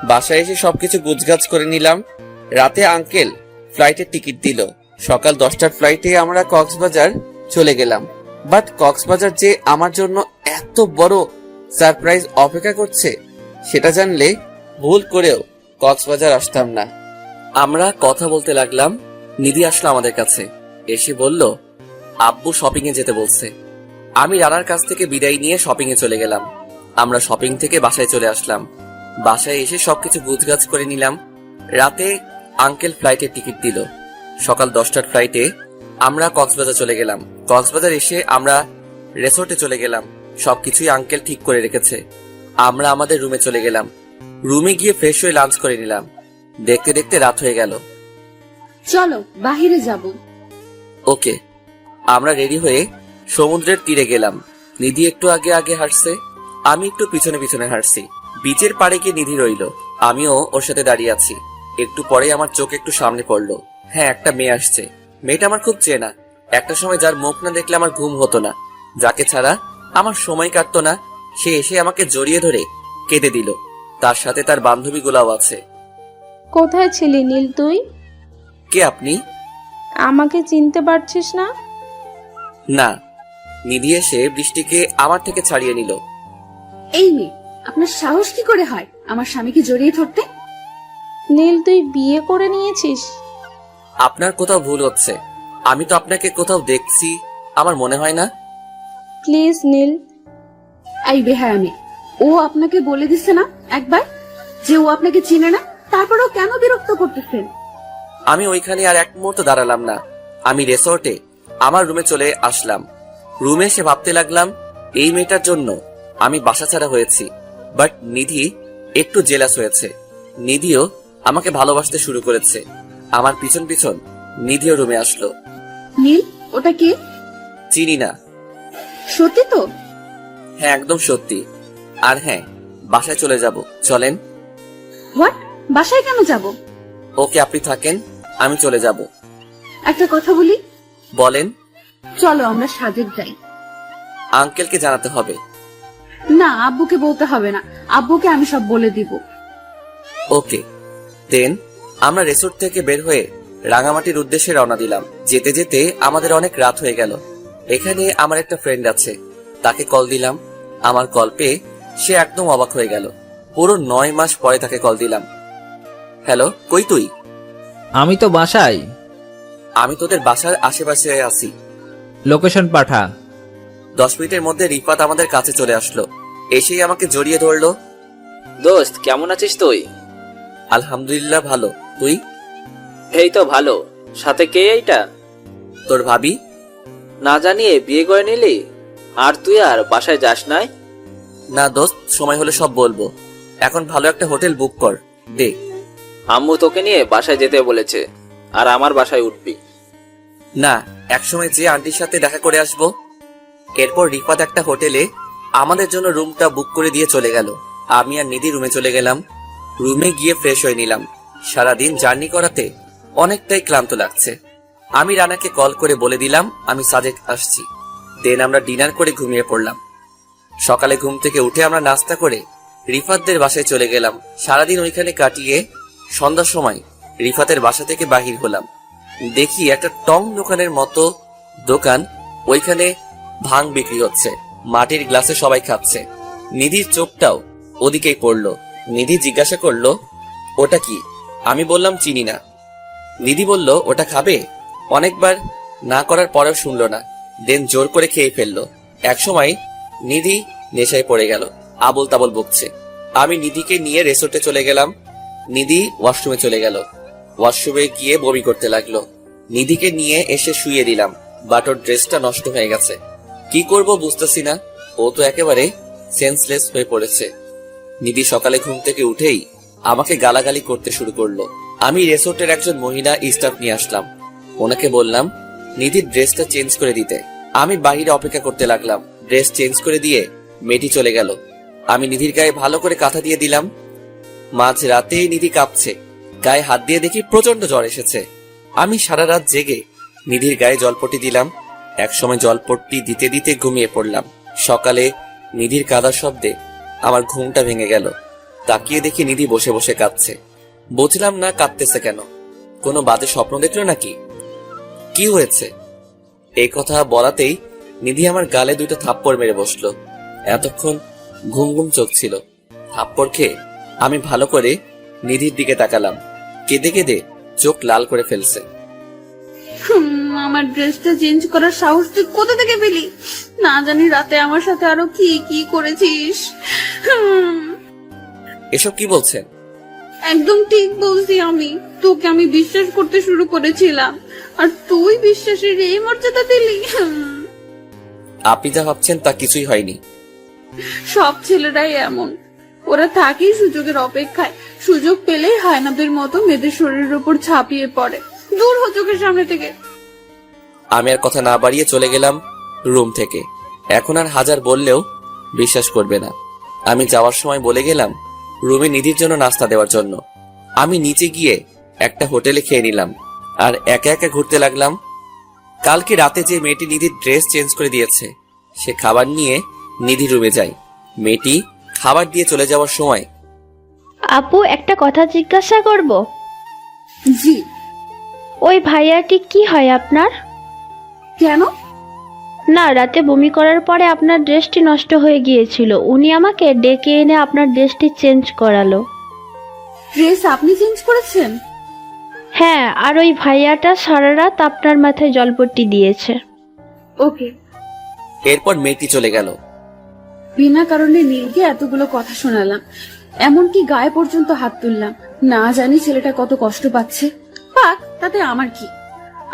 বাসায় এসে সবকিছু গুছগাছ করে নিলাম। রাতে আঙ্কেল ফ্লাইটের টিকিট দিল। সকাল 10টার ফ্লাইটে আমরা কক্সবাজার চলে গেলাম। বাট কক্সবাজার যে আমার জন্য এত বড় সারপ্রাইজ অপেক্ষা করছে সেটা জানলে ভুল করেও কক্সবাজার আসতাম না। আমরা কথা বলতে লাগলাম। নিধি আসলো আমাদের কাছে, এসে বলল আব্বু শপিং এ যেতে বলছে। আমি রানার কাছ থেকে বিদায় নিয়ে শপিং এ চলে গেলাম। আমরা শপিং থেকে বাসায় চলে আসলাম। বাসায় এসে সবকিছু গুছগাছ করে নিলাম। রাতে আঙ্কেল ফ্লাইটের টিকিট দিল। সকাল 10টার ফ্লাইটে আমরা কক্সবাজার চলে গেলাম। কক্সবাজার এসে আমরা রিসোর্টে চলে গেলাম। সবকিছুই আঙ্কেল ঠিক করে রেখেছে। আমরা আমাদের রুমে চলে গেলাম। রুমে গিয়ে ফ্রেশ হয়ে লাঞ্চ করে নিলাম। দেখতে দেখতে রাত হয়ে গেল। চলো বাহিরে যাব। ওকে। আমরা রেডি হয়ে সমুদ্রের তীরে গেলাম। নিধি একটু আগে আগে হাঁটছে, আমি একটু পিছনে পিছনে হাঁটছি। বিচের পাড়ে গিয়ে নিধি রইল, আমিও ওর সাথে দাঁড়িয়ে আছি। একটু পরে আমার চোখ একটু সামনে পড়লো। হ্যাঁ, একটা মেয়ে আসছে। মেয়েটা আমার খুব চেনা। একটা সময় যার মুখ না দেখলে আমার ঘুম হতো না, যাকে ছাড়া আমার সময় কাটতো না, সে এসে আমাকে জড়িয়ে ধরে কেঁদে দিল। তার সাথে তার বান্ধবীগুলাও আছে। কোথায় ছিলি নীল তুই? কে আপনি? আমাকে চিনতে পারছিস না? না। নিধি এসে বৃষ্টিকে আমার থেকে ছাড়িয়ে নিল। এই মেয়ে, আপনার সাহস কি করে হয় আমার স্বামীকে জড়িয়ে ধরতে? নীল, তুই বিয়ে করে নিয়েছিস? আপনার কোথাও ভুল হচ্ছে। আমি তো আপনাকে কোথাও দেখছি, আমার মনে হয় না। প্লিজ নীল। এই বেহায়ামি, ও আপনাকে বলে দিচ্ছে না একবার যে ও আপনাকে চিনে না? তারপরেও কেন বিরক্ত করতেছেন? আমি ওইখানে আর এক মুহূর্ত দাঁড়ালাম না। আমি রিসোর্টে আমার রুমে চলে আসলাম। রুমে এসে ভাবতে লাগলাম এই মেয়েটার জন্য আমি বাসা ছাড়া হয়েছি। বাট নিধি একটু জেলাস হয়েছে। নিধিও আমাকে ভালোবাসতে শুরু করেছে। আমার পিছন পিছন নিধিও রুমে আসলো। নীল, ওটা কে? চিনি না। সত্যি তো? হ্যাঁ, একদম সত্যি। আর হ্যাঁ, বাসায় চলে যাব, চলেন। হোয়াট? বাসায় কেন যাব? ওকে, আপনি থাকেন, আমি চলে যাব। একটা কথা বলি। বলেন। চলো আমরা সাজেক যাই। আঙ্কেলকে জানাতে হবে? না, আব্বুকে বলতে হবে না। আব্বুকে আমি সব বলে দিব। ওকে। দেন আমরা রিসোর্ট থেকে বের হয়ে রাঙামাটির উদ্দেশ্যে রওনা দিলাম। যেতে যেতে আমাদের অনেক রাত হয়ে গেল। এখানে আমার একটা ফ্রেন্ড আছে, তাকে কল দিলাম। আমার কল পেয়ে সে একদম অবাক হয়ে গেল। পুরো 9 মাস পরে তাকে কল দিলাম। হ্যালো, কই তুই? আমি তো বাসায়। আমি তোদের বাসার আশেপাশে আছি। লোকেশন পাঠা। 10 মিনিটের মধ্যে রিফাত আমাদের কাছে চলে আসলো। এসেই আমাকে জড়িয়ে ধরলো। দোস্ত, কেমন আছিস তুই? আলহামদুলিল্লাহ ভালো, তুই? এই তো ভালো। সাথে কে এইটা? তোর ভাবি। না জানিয়ে বিয়ে করে নিলি? আর তুই আর বাসায় যাস নাই? না দোস্ত, সময় হলে সব বলবো। এখন ভালো একটা হোটেল বুক কর দে। আম্মু তোকে নিয়ে বাসায় যেতে বলেছে, আর আমার বাসায় উঠবি। না, একসময় যে আন্টির সাথে দেখা করে আসবো। এরপর রিফাত একটা হোটেলে আমাদের জন্য রুমটা বুক করে দিয়ে চলে গেল। আমি আর নিধি রুমে চলে গেলাম। রুমে গিয়ে ফ্রেশ হয়ে নিলাম। সারাদিন জার্নি করাতে অনেকটাই ক্লান্ত লাগছে। আমি রানাকে কল করে বলে দিলাম আমি সাজেক আসছি। দেন আমরা ডিনার করে ঘুমিয়ে পড়লাম। সকালে ঘুম থেকে উঠে আমরা নাস্তা করে রিফাতদের বাসায় চলে গেলাম। সারাদিন ওইখানে কাটিয়ে সন্ধ্যার সময় রিফাতের বাসা থেকে বাহির হলাম। দেখি একটা টং দোকানের মতো দোকান, ওইখানে ভাং বিক্রি হচ্ছে। মাটির গ্লাসে সবাই খাচ্ছে। নিধির চোখটাও ওদিকেই পড়লো। নিধি জিজ্ঞাসা করলো, ওটা কি? আমি বললাম চিনি না। নিধি বলল, ওটা খাবে? অনেকবার না করার পরেও শুনলো না। দেন জোর করে খেয়ে ফেললো। একসময় নিধি নেশায় পড়ে গেল, আবল তাবল বকছে। আমি নিধিকে নিয়ে রেসোর্টে চলে গেলাম। নিধি ওয়াশরুমে চলে গেল। ওয়াশরুমে গিয়ে বমি করতে লাগলো। নিধিকে নিয়ে এসে শুইয়ে দিলাম, বাট ওর ড্রেসটা নষ্ট হয়ে গেছে। কি করব বুঝতেছি না, ও তো একেবারে সেন্সলেস হয়ে পড়েছে। নিধি সকালে ঘুম থেকে উঠেই আমাকে গালাগালি করতে শুরু করলো। আমি রেসোর্টের একজন মহিলা স্টাফ নিয়ে আসলাম। ওনাকে বললাম নিধির ড্রেসটা চেঞ্জ করে দিতে। আমি বাইরে অপেক্ষা করতে লাগলাম। ড্রেস চেঞ্জ করে দিয়ে মেয়েটি চলে গেল। আমি নিধির গায়ে ভালো করে কাঁথা দিয়ে দিলাম। মাঝ রাতেই নিধি কাঁপছে। গায়ে হাত দিয়ে দেখি প্রচন্ড জ্বর এসেছে। আমি সারা রাত জেগে নিধির গায়ে জলপট্টি দিলাম। একসময় জলপট্টি দিতে দিতে ঘুমিয়ে পড়লাম। সকালে নিধির কাঁদার শব্দে আমার ঘুমটা ভেঙে গেল। তাকিয়ে দেখি নিধি বসে বসে কাঁদছে। বুঝলাম না কাঁদতেছে কেন, কোনো বাজে স্বপ্ন দেখলো নাকি, কি হয়েছে? এই কথা বলাতেই নিধি আমার গালে 2টা থাপ্পড় মেরে বসলো। এতক্ষণ ঘুম ঘুম চোখ ছিল। থাপ্পড় খেয়ে আমি ভালো করে নিধির দিকে তাকালাম। কেঁদে কেঁদে চোখ লাল করে ফেলছে। আমার ড্রেসটা চেঞ্জ করার সাহস তুই কোথা থেকে পেলি? না জানি রাতে আমার সাথে আরো কি কি করেছিস। এসব কি বলছেন? একদম ঠিক বলছি। তোকে আমি বিশ্বাস করতে শুরু করেছিলাম, আর তুই বিশ্বাসের এই মর্যাদা দিলি। আপনি যা ভাবছেন তা কিছুই হয়নি। সব ছেলেরাই এমন, ওরা থাকেই সুযোগের অপেক্ষায়। সুযোগ পেলেই হায়নাদের মতো মেয়েদের শরীরের উপর ঝাঁপিয়ে পড়ে। দূর হ চোখের সামনে থেকে। আমি আর কথা না বাড়িয়ে চলে গেলাম রুম থেকে। এখন আর হাজার বললেও বিশ্বাস করবে না। আমি যাওয়ার সময় বলে গেলাম রুমে নিধির জন্য নাস্তা দেওয়ার জন্য। আমি নিচে গিয়ে একটা হোটেলে খেয়ে নিলাম আর একা একা ঘুরতে লাগলাম। কালকে রাতে যে মেয়েটি নিধির ড্রেস চেঞ্জ করে দিয়েছে, সে খাবার নিয়ে নিধি রুমে যায়। মেয়েটি খাবার দিয়ে চলে যাওয়ার সময়, আপু একটা কথা জিজ্ঞাসা করব? জি। ওই ভাইয়াটি কি হয় আপনার? কেন? না, রাতে বমি করার পরে আপনার ড্রেসটি নষ্ট হয়ে গিয়েছিল। উনি আমাকে ডেকে এনে আপনার ড্রেসটি চেঞ্জ করালো। ড্রেস আপনি চেঞ্জ করেছেন? হ্যাঁ, আর ওই ভাইয়াটা সারা রাত আপনার মাথায় জলপট্টি দিয়েছে। ওকে। এরপর মেয়েটি চলে গেল। বিনা কারণে নীলকে এতগুলো কথা শোনালাম, এমনকি গায়ে পর্যন্ত হাত তুললাম। না জানি ছেলেটা কত কষ্ট পাচ্ছে। পাক, তাতে আমার কি?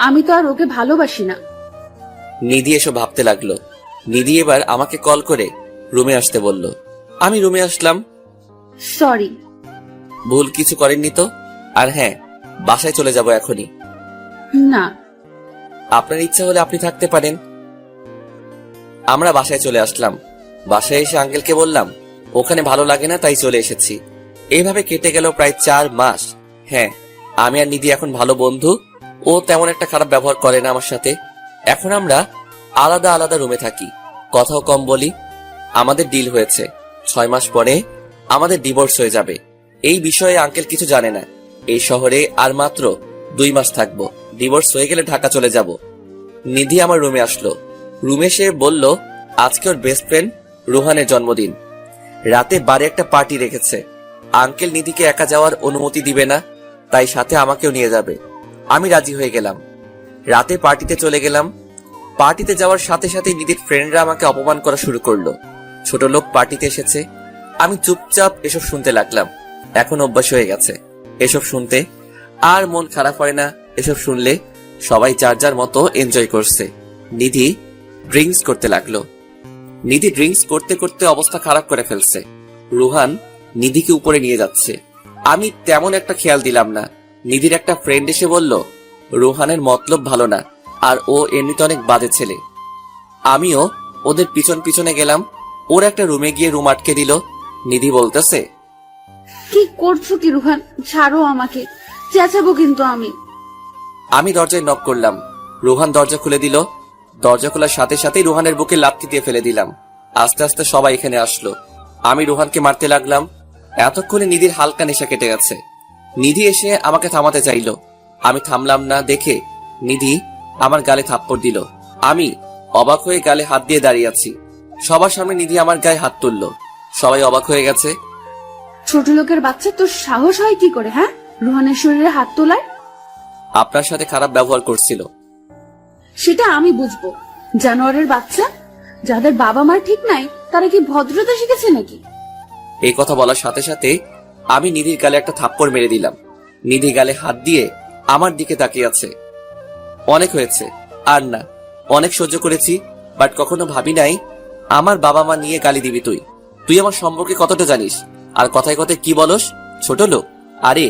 আমি তো আর ওকে ভালোবাসি না। নিধি এসব ভাবতে লাগলো। নিধি এবার আমাকে কল করে রুমে আসতে বলল। আমি রুমে আসলাম। সরি। ভুল কিছু করেননি তো? আর হ্যাঁ, বাসায় চলে যাব এখনই। না, আপনার ইচ্ছা হলে আপনি থাকতে পারেন। আমরা বাসায় চলে আসলাম। বাসায় এসে আঙ্কেলকে বললাম ওখানে ভালো লাগে না, তাই চলে এসেছি। এইভাবে কেটে গেল প্রায় 4 মাস। হ্যাঁ, আমি আর নিধি এখন ভালো বন্ধু। ও তেমন একটা খারাপ ব্যবহার করে না আমার সাথে। এখন আমরা আলাদা আলাদা রুমে থাকি, কথাও কম বলি। আমাদের ডিল হয়েছে 6 মাস পরে আমাদের ডিভোর্স হয়ে যাবে। এই বিষয়ে আঙ্কেল কিছু জানে না। এই শহরে আর মাত্র 2 মাস থাকবো, ডিভোর্স হয়ে গেলে ঢাকা চলে যাব। নিধি আমার রুমে আসলো। রুমে সে বলল আজকে ওর বেস্ট ফ্রেন্ড রোহানের জন্মদিন, রাতে বাড়ি একটা পার্টি রেখেছে। আঙ্কেল নিধিকে একা যাওয়ার অনুমতি দিবে না, তাই সাথে আমাকেও নিয়ে যাবে। আমি রাজি হয়ে গেলাম। রাতে পার্টিতে চলে গেলাম। পার্টিতে যাওয়ার সাথে সাথে নিধির ফ্রেন্ডরা আমাকে অপমান করা শুরু করলো। ছোট লোক পার্টিতে এসেছে। আমি চুপচাপ এসব শুনতে লাগলাম। এখন অভ্যাস হয়ে গেছে এসব শুনতে, আর মন খারাপ হয় না এসব শুনলে। সবাই যার যার মতো এনজয় করছে। নিধি ড্রিঙ্কস করতে লাগলো। নিধি ড্রিঙ্কস করতে করতে অবস্থা খারাপ করে ফেলছে। রোহান নিধিকে উপরে নিয়ে যাচ্ছে। আমি তেমন একটা খেয়াল দিলাম না। নিধির একটা ফ্রেন্ড এসে বলল রোহানের মতলব ভালো না, আর ও এমনিতে অনেক বাজে ছেলে। আমিও ওদের পিছন পিছনে গেলাম। ওর একটা রুমে গিয়ে রুম আটকে দিল। নিধি বলতেছে, কি করছো কি রুহান? ছাড়ো আমাকে, চেঁচাবো কিন্তু আমি। আমি দরজায় নক করলাম। রোহান দরজা খুলে দিল। দরজা খোলার সাথে সাথেই রোহানের বুকে লাথি দিয়ে ফেলে দিলাম। আস্তে আস্তে সবাই এখানে আসলো। আমি রোহানকে মারতে লাগলাম। এতক্ষণে নিধির হালকা নেশা কেটে গেছে। নিধি এসে আমাকে থামাতে চাইলো। আমি থামলাম না দেখে নিধি আমার গালে থাপ্পড় দিল। আমি অবাক হয়ে গালে হাত দিয়ে দাঁড়িয়ে আছি। সবার সামনে নিধি আমার গায়ে হাত তুলল। সবাই অবাক হয়ে গেছে। ছোট লোকের বাচ্চা, তোর সাহস হয় কি করে হ্যাঁ রুহানের শরীরে হাত তোলার? আপনার সাথে খারাপ ব্যবহার করছিল। সেটা আমি বুঝবো। জানোয়ারের বাচ্চা, যাদের বাবা মা ঠিক নাই তারা কি ভদ্রতা শিখেছে নাকি? এই কথা বলার সাথে সাথে আমি নিধির গালে একটা থাপ্পড় মেরে দিলাম। নিধি গালে হাত দিয়ে আমার দিকে তাকিয়ে আছে। অনেক হয়েছে, আর না। অনেক সহ্য করেছি, বাট কখনো ভাবি নাই আমার বাবা মা নিয়ে গালি দিবি তুই। তুই আমার সম্পর্কে কতটা জানিস? আর কথায় কথায় কি বলস ছোট লোক? আরে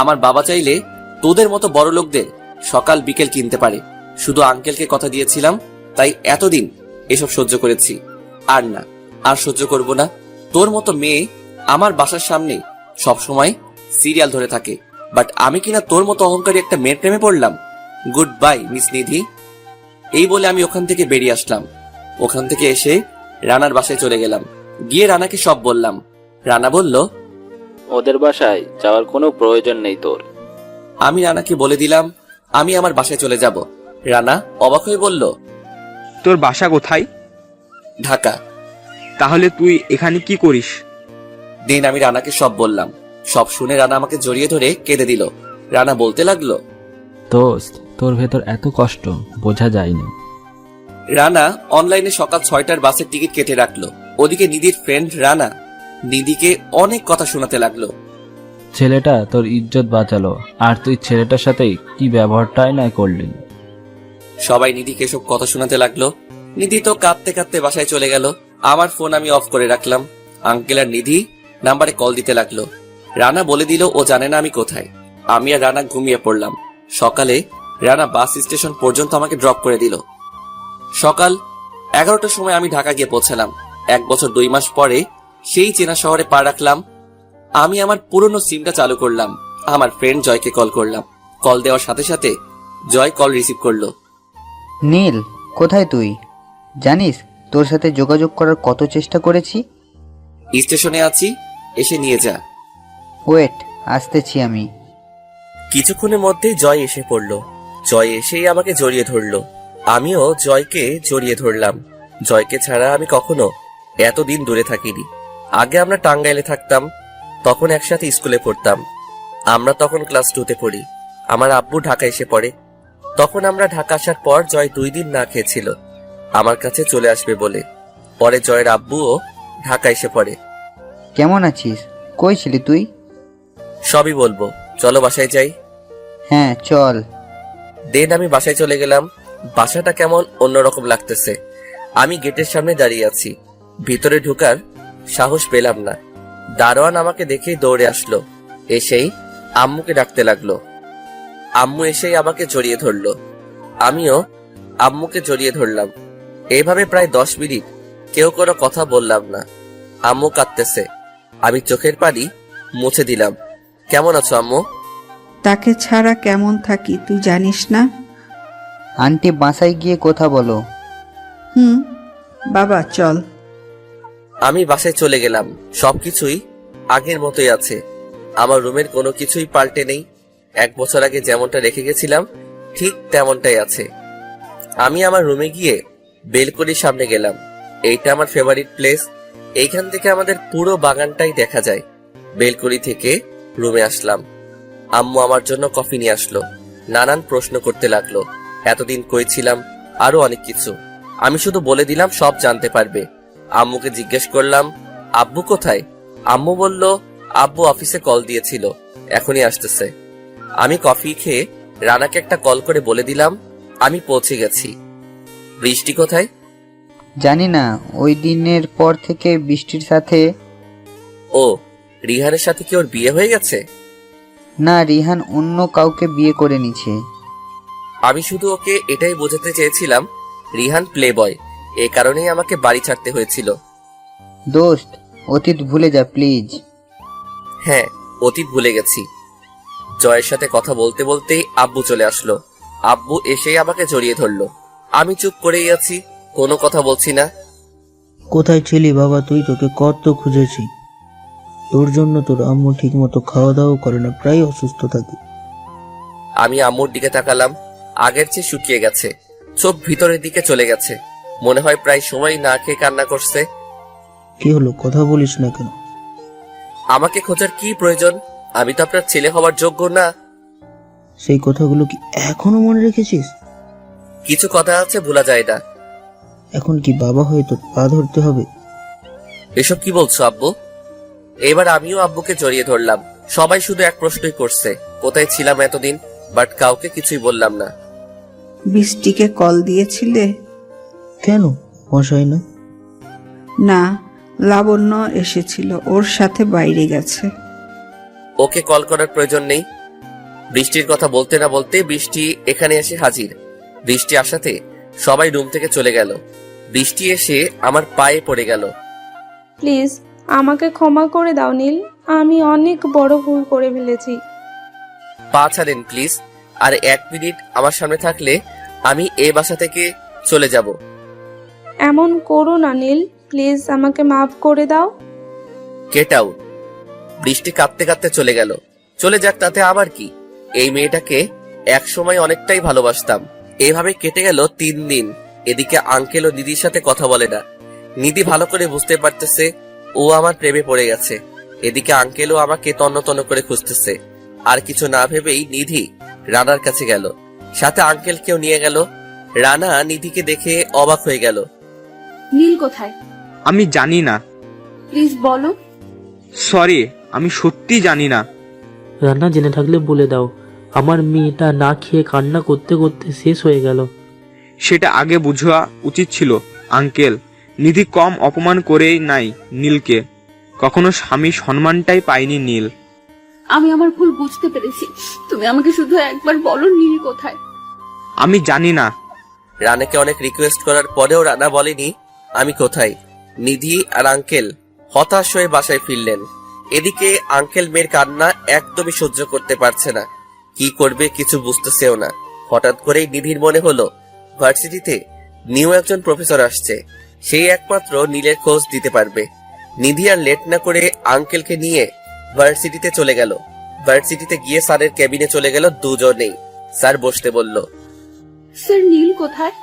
আমার বাবা চাইলে তোদের মতো বড় লোকদের সকাল বিকেল কিনতে পারে। শুধু আঙ্কেলকে কথা দিয়েছিলাম, তাই এতদিন এসব সহ্য করেছি। আর না, আর সহ্য করব না। তোর মতো মেয়ে আমার বাসার সামনে সবসময় সিরিয়াল ধরে থাকে, বাট আমি কিনা তোর মতো অহংকারী একটা মেয়ের প্রেমে পড়লাম। গুড বাই মিস নিধি। এই বলে আমি ওখান থেকে বেরিয়ে আসলাম। ওখান থেকে এসে রানার বাসায় চলে গেলাম। গিয়ে রানাকে সব বললাম। রানা বলল, ওদের বাসায় যাওয়ার কোনো প্রয়োজন নেই তোর। আমি রানাকে বলে দিলাম আমি আমার বাসায় চলে যাব। রানা অবাক হয়ে বলল, তোর বাসা কোথায়? ঢাকা। তাহলে তুই এখানে কি করিস? দিন আমি রানাকে সব বললাম। সব শুনে রানা আমাকে জড়িয়ে ধরে কেঁদে দিল। রানা বলতে লাগলো, দোস্ত, তোর ভেতর এত কষ্ট বোঝা যায়নি। রানা অনলাইনে সকাল 6টার বাসের টিকিট কেটে রাখলো। ওদিকে নিধির ফ্রেন্ড রানা নিধিকে অনেক কথা শোনাতে লাগলো। ছেলেটা তোর ইজ্জত বাঁচালো, আর তুই ছেলেটার সাথে কি ব্যবহারটাই না করলি। সবাই নিধিকে এসব কথা শোনাতে লাগলো। নিধি তো কাঁদতে কাঁদতে বাসায় চলে গেল। আমার ফোন আমি অফ করে রাখলাম। আঙ্কেল আর নিধি নাম্বারে কল দিতে লাগলো। রানা বলে দিল ও জানে না আমি কোথায়। আমি আর রানা ঘুমিয়ে পড়লাম। সকালে রানা বাস স্টেশন পর্যন্ত আমাকে ড্রপ করে দিল। সকাল 11টার সময় আমি ঢাকা গিয়ে পৌঁছালাম। 1 বছর 2 মাস পরে সেই চেনা শহরে পা রাখলাম। আমি আমার পুরনো সিমটা চালু করলাম। আমার ফ্রেন্ড জয়কে কল করলাম। কল দেওয়ার সাথে সাথে জয় কল রিসিভ করলো। নীল, কোথায় তুই? জানিস তোর সাথে যোগাযোগ করার কত চেষ্টা করেছি। স্টেশনে আছি, এসে নিয়ে যা। ওয়েট, আসতেছি আমি। কিছুক্ষণের মধ্যেই জয় এসে পড়ল। জয় এসেই আমাকে জড়িয়ে ধরলো। আমিও জয়কে জড়িয়ে ধরলাম। জয়কে ছাড়া আমি কখনো এতদিন দূরে থাকিনি। আগে আমরা টাঙ্গাইলে থাকতাম, তখন একসাথে স্কুলে পড়তাম। আমরা তখন ক্লাস 2তে পড়ি। আমার আব্বু ঢাকা এসে পড়ে। তখন আমরা ঢাকা আসার পর জয় 2 দিন না খেয়েছিল আমার কাছে চলে আসবে বলে। পরে জয়ের আব্বুও ঢাকা এসে পড়ে। কেমন আছিস? কই ছিলি তুই? সবই বলবো, চলো বাসায় যাই। হ্যাঁ চল। দেন আমি বাসায় চলে গেলাম। বাসাটা কেমন অন্যরকম লাগতেছে। আমি গেটের সামনে দাঁড়িয়ে আছি। ভিতরে ঢোকার সাহস পেলাম না। দারোয়ান আমাকে দেখেই দৌড়ে আসলো। এসেই আম্মুকে ডাকতে লাগলো। আম্মু এসেই আমাকে জড়িয়ে ধরলো। আমিও আম্মুকে জড়িয়ে ধরলাম। এইভাবে প্রায় 10 মিনিট কেউ কোনো কথা বললাম না। আম্মু কাঁদতেছে। আমি চোখের পানি মুছে দিলাম। কেমন আছো আম্মু? তাকে ছাড়া কেমন থাকি তুই জানিস না? আন্টি বাসায় গিয়ে কথা বলো। বাবা চল। আমি বাসায় চলে গেলাম। সবকিছুই আগের মতোই আছে। আমার রুমের কোনো কিছুই পাল্টে নেই। 1 বছর আগে যেমনটা রেখে গেছিলাম ঠিক তেমনটাই আছে। আমি আমার রুমে গিয়ে বেলকনির সামনে গেলাম। এইটা আমার ফেভারিট প্লেস। এইখান থেকে আমাদের পুরো বাগানটাই দেখা যায়। বেলকনি থেকে রুমে আসলাম। আম্মু আমার জন্য কফি নিয়ে আসলো। নানান প্রশ্ন করতে লাগলো, এতদিন কই ছিলাম, আরো অনেক কিছু। আমি শুধু বলে দিলাম সব জানতে পারবে। আম্মুকে জিজ্ঞেস করলাম আব্বু কোথায়। আম্মু বলল আব্বু অফিসে কল দিয়েছিল, এখনই আসতেছে। আমি কফি খেয়ে রানাকে একটা কল করে বলে দিলাম আমি পৌঁছে গেছি। বৃষ্টি কোথায়? জানি না, ওই দিনের পর থেকে বৃষ্টির সাথে। ও, রিহানের সাথে কি ওর বিয়ে হয়ে গেছে? না, রিহান অন্য কাউকে বিয়ে করে নিছে। আমি শুধু ওকে এটাই বোঝাতে চেয়েছিলাম রিহান প্লে বয়, এই কারণেই আমাকে বাড়ি ছাড়তে হয়েছিল। দোস্ত, অতীত ভুলে যা প্লিজ। হ্যাঁ, অতীত ভুলে গেছি। জয়ের সাথে কথা বলতে বলতেই আব্বু চলে আসলো। আব্বু এসেই আমাকে জড়িয়ে ধরলো। আমি চুপ করেই আছি, কোনো কথা বলছি না। কোথায় ছিলি বাবা তুই? তোকে কত খুঁজেছি। তোর জন্য তোর আম্মু ঠিক মতো খাওয়া দাওয়া করে না, প্রায় অসুস্থ থাকে। আমি আম্মুর দিকে তাকালাম, আগের চেয়ে শুকিয়ে গেছে, চোখ ভিতরের দিকে চলে গেছে, মনে হয় প্রায় সময় না খেয়ে কান্না করছে। কি হলো, কথা বলিস না কেন? আমাকে খোঁজার কি প্রয়োজন? আমি তো আপনার ছেলে হওয়ার যোগ্য না। সেই কথাগুলো কি এখনো মনে রেখেছিস? কিছু কথা আছে, ভোলা যায় না। এখন কি বাবা হয়ে তোর পা ধরতে হবে? এসব কি বলছো আব্বু? এবার আমিও আব্বুকে জড়িয়ে ধরলাম। সবাই শুধু এক প্রশ্নই করছে, কোথায় ছিলাম এতদিন, বাট কাউকে কিছুই বললাম না। বৃষ্টিকে কল দিয়েছিলে? কেন মশাই? না না, লাবণ্য এসেছিল, ওর সাথে বাইরে গেছে। ওকে কল করার প্রয়োজন নেই। বৃষ্টির কথা বলতে না বলতে বৃষ্টি এখানে এসে হাজির। বৃষ্টি আসাতে সবাই রুম থেকে চলে গেল। বৃষ্টি এসে আমার পায়ে পড়ে গেল। প্লিজ আমাকে ক্ষমা করে দাও নীল, আমি অনেক বড় ভুল করে ফেলেছি। পা ছাড়েন প্লিজ। আর 1 মিনিট আমার সামনে থাকলে আমি এই বাসা থেকে চলে যাব। এমন করো না নীল, প্লিজ আমাকে মাফ করে দাও। Get out. বৃষ্টি কাঁদতে কাঁদতে চলে গেল। চলে যাক, তাতে আবার কি। এই মেয়েটাকে এক সময় অনেকটাই ভালোবাসতাম। এভাবে কেটে গেল 3 দিন। এদিকে আঙ্কেল ও দিদির সাথে কথা বলে না। নিধি ভালো করে বুঝতে পারতেছে ও আমার প্রেমে পড়ে গেছে। এদিকে আঙ্কেলও আমাকে তন্ন তন্ন করে খুঁজতেছে। আর কিছু না ভেবেই নিধি রানার কাছে গেল, সাথে আঙ্কেলকেও নিয়ে গেল। রানা নিধিকে দেখে অবাক হয়ে গেল। নীল কোথায়? আমি জানি না। প্লিজ বলো। সরি, আমি সত্যি জানি না। রান্না জেনে থাকলে বলে দাও, আমার মেয়েটা না খেয়ে কান্না করতে করতে শেষ হয়ে গেল। সেটা আগে বুঝা উচিত ছিল আঙ্কেল। নিধি কম অপমান করেই নাই নীলকে, কখনো স্বামী সম্মানটাই পায়নি নীল। আমি আমার ভুল বুঝতে পেরেছি, তুমি আমাকে শুধু একবার বলো নীল কোথায়। আমি জানি না। রানাকে অনেক রিকোয়েস্ট করার পরেও রানা বলেনি আমি কোথায়। নিধি আর আঙ্কেল হতাশ হয়ে বাসায় ফিরলেন। এদিকে আঙ্কেল মেয়ের কান্না একদমই সহ্য করতে পারছে না, কি করবে কিছু বুঝতেছেও না। হঠাৎ করেই নিধির মনে হলো ভার্সিটিতে নিউ একজন প্রফেসর আসছে, সেই একমাত্র নীলের খোঁজ দিতে পারবে। নিধি আর লেট না করে আঙ্কেলকে নিয়ে ভার্সিটিতে চলে গেল। ভার্সিটিতে গিয়ে স্যারের কেবিনে চলে গেল দুজনেই। স্যার বসতে বলল। স্যার নীল কোথায়?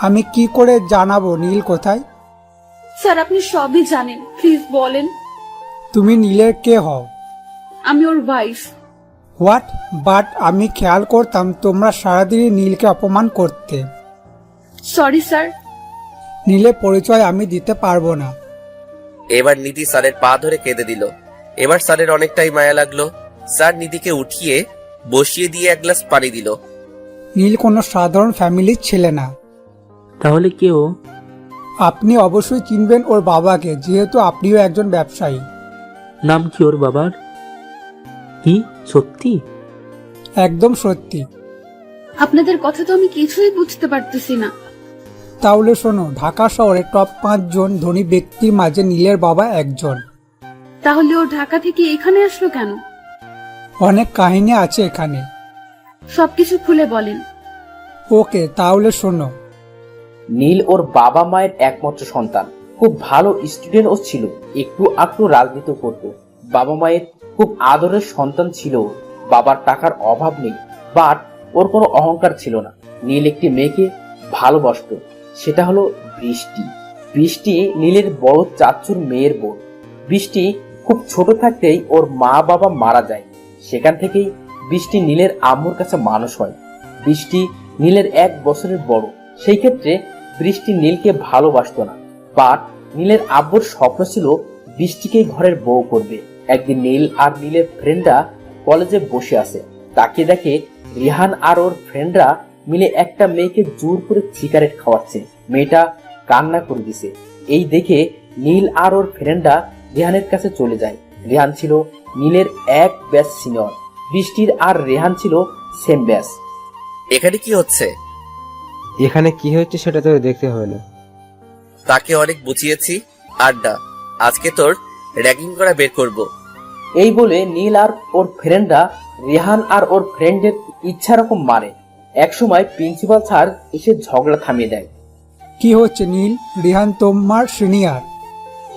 আমি কি করে জানাবো নীল কোথায়? স্যার আপনি সবই জানেন, প্লিজ বলেন। তুমি নীলের কে হও? আমি ওর ওয়াইফ। হোয়াট? বাট আমি খেয়াল করতাম তোমরা সারাদিনই নীলকে অপমান করতে। Sorry sir. নীলের পরিচয় আমি দিতে পারবো না। এবার নিধি স্যারের পা ধরে কেঁদে দিল। এবার স্যারের অনেকটাই মায়া লাগলো। স্যার নিধিকে উঠিয়ে বসিয়ে দিয়ে 1 গ্লাস পানি দিল। নীল কোনো সাধারণ ফ্যামিলির ছেলে না। তাহলে কেউ? আপনি অবশ্যই চিনবেন ওর বাবাকে, যেহেতু আপনিও একজন ব্যবসায়ী। নাম কি ওর বাবার? কি সত্যি? একদম সত্যি। আপনাদের কথা তো আমি কিছুই বুঝতে পারতেছি না। তাহলে শোনো, ঢাকা শহরে টপ 5 জন ধনী ব্যক্তির মাঝে নীলের বাবা একজন। তাহলে ও ঢাকা থেকে এখানে আসলো কেন? অনেক কাহিনী আছে এখানে। সবকিছু খুলে বলেন। ওকে, তাহলে শোনো। নীল ওর বাবা মায়ের একমাত্র সন্তান। খুব ভালো স্টুডেন্ট ও ছিল, একটু রাজনীতি করত। বাবা মায়ের খুব আদরের সন্তান ছিল। বাবার টাকার অভাব নেই, বাট ওর কোনো অহংকার ছিল না। নীল একটি মেয়েকে ভালোবাসতো, সেটা হলো বৃষ্টি। বৃষ্টি নীলের বড় চাচুর মেয়ের বোন। বৃষ্টি খুব ছোট থাকতেই ওর মা বাবা মারা যায়। সেখান থেকেই বৃষ্টি নীলের আম্মুর কাছে মানুষ হয়। বৃষ্টি নীলের 1 বছরের বড়, সেই ক্ষেত্রে বৃষ্টি নীলকে ভালোবাসতো না। বাট নীলের আব্বুর স্বপ্ন ছিল বৃষ্টিকেই ঘরের বউ করবে। একদিন নীল আর নীলের ফ্রেন্ডরা কলেজে বসে আছে, তাকিয়ে দেখে রিহান আর ওর ফ্রেন্ডরা মিলে একটা মেয়েকে জোর করে সিগারেট খাওয়াচ্ছে। মেয়েটা কান্না করে দিছে। এই দেখে নীল আর ওর ফ্রেন্ডরা রেহানের কাছে চলে যায়। রেহান ছিল নীলের 1 ব্যাচ সিনিয়র। বৃষ্টির আর রেহান ছিল সেম ব্যাচ। এখানে কি হচ্ছে? এখানে কি হচ্ছে সেটা তো দেখতে হবে না। তাকে অনেক বুঝিয়েছি, আড্ডা। আজকে তোর র্যাগিং করা বের করব। এই বলে নীল আর ওর ফ্রেন্ডরা রেহান আর ওর ফ্রেন্ডের ইচ্ছা রকম মারে। একসময় প্রিন্সিপাল স্যার এসে ঝগড়া থামিয়ে দেয়। কি হচ্ছে নীল? রিহান তোমার সিনিয়র।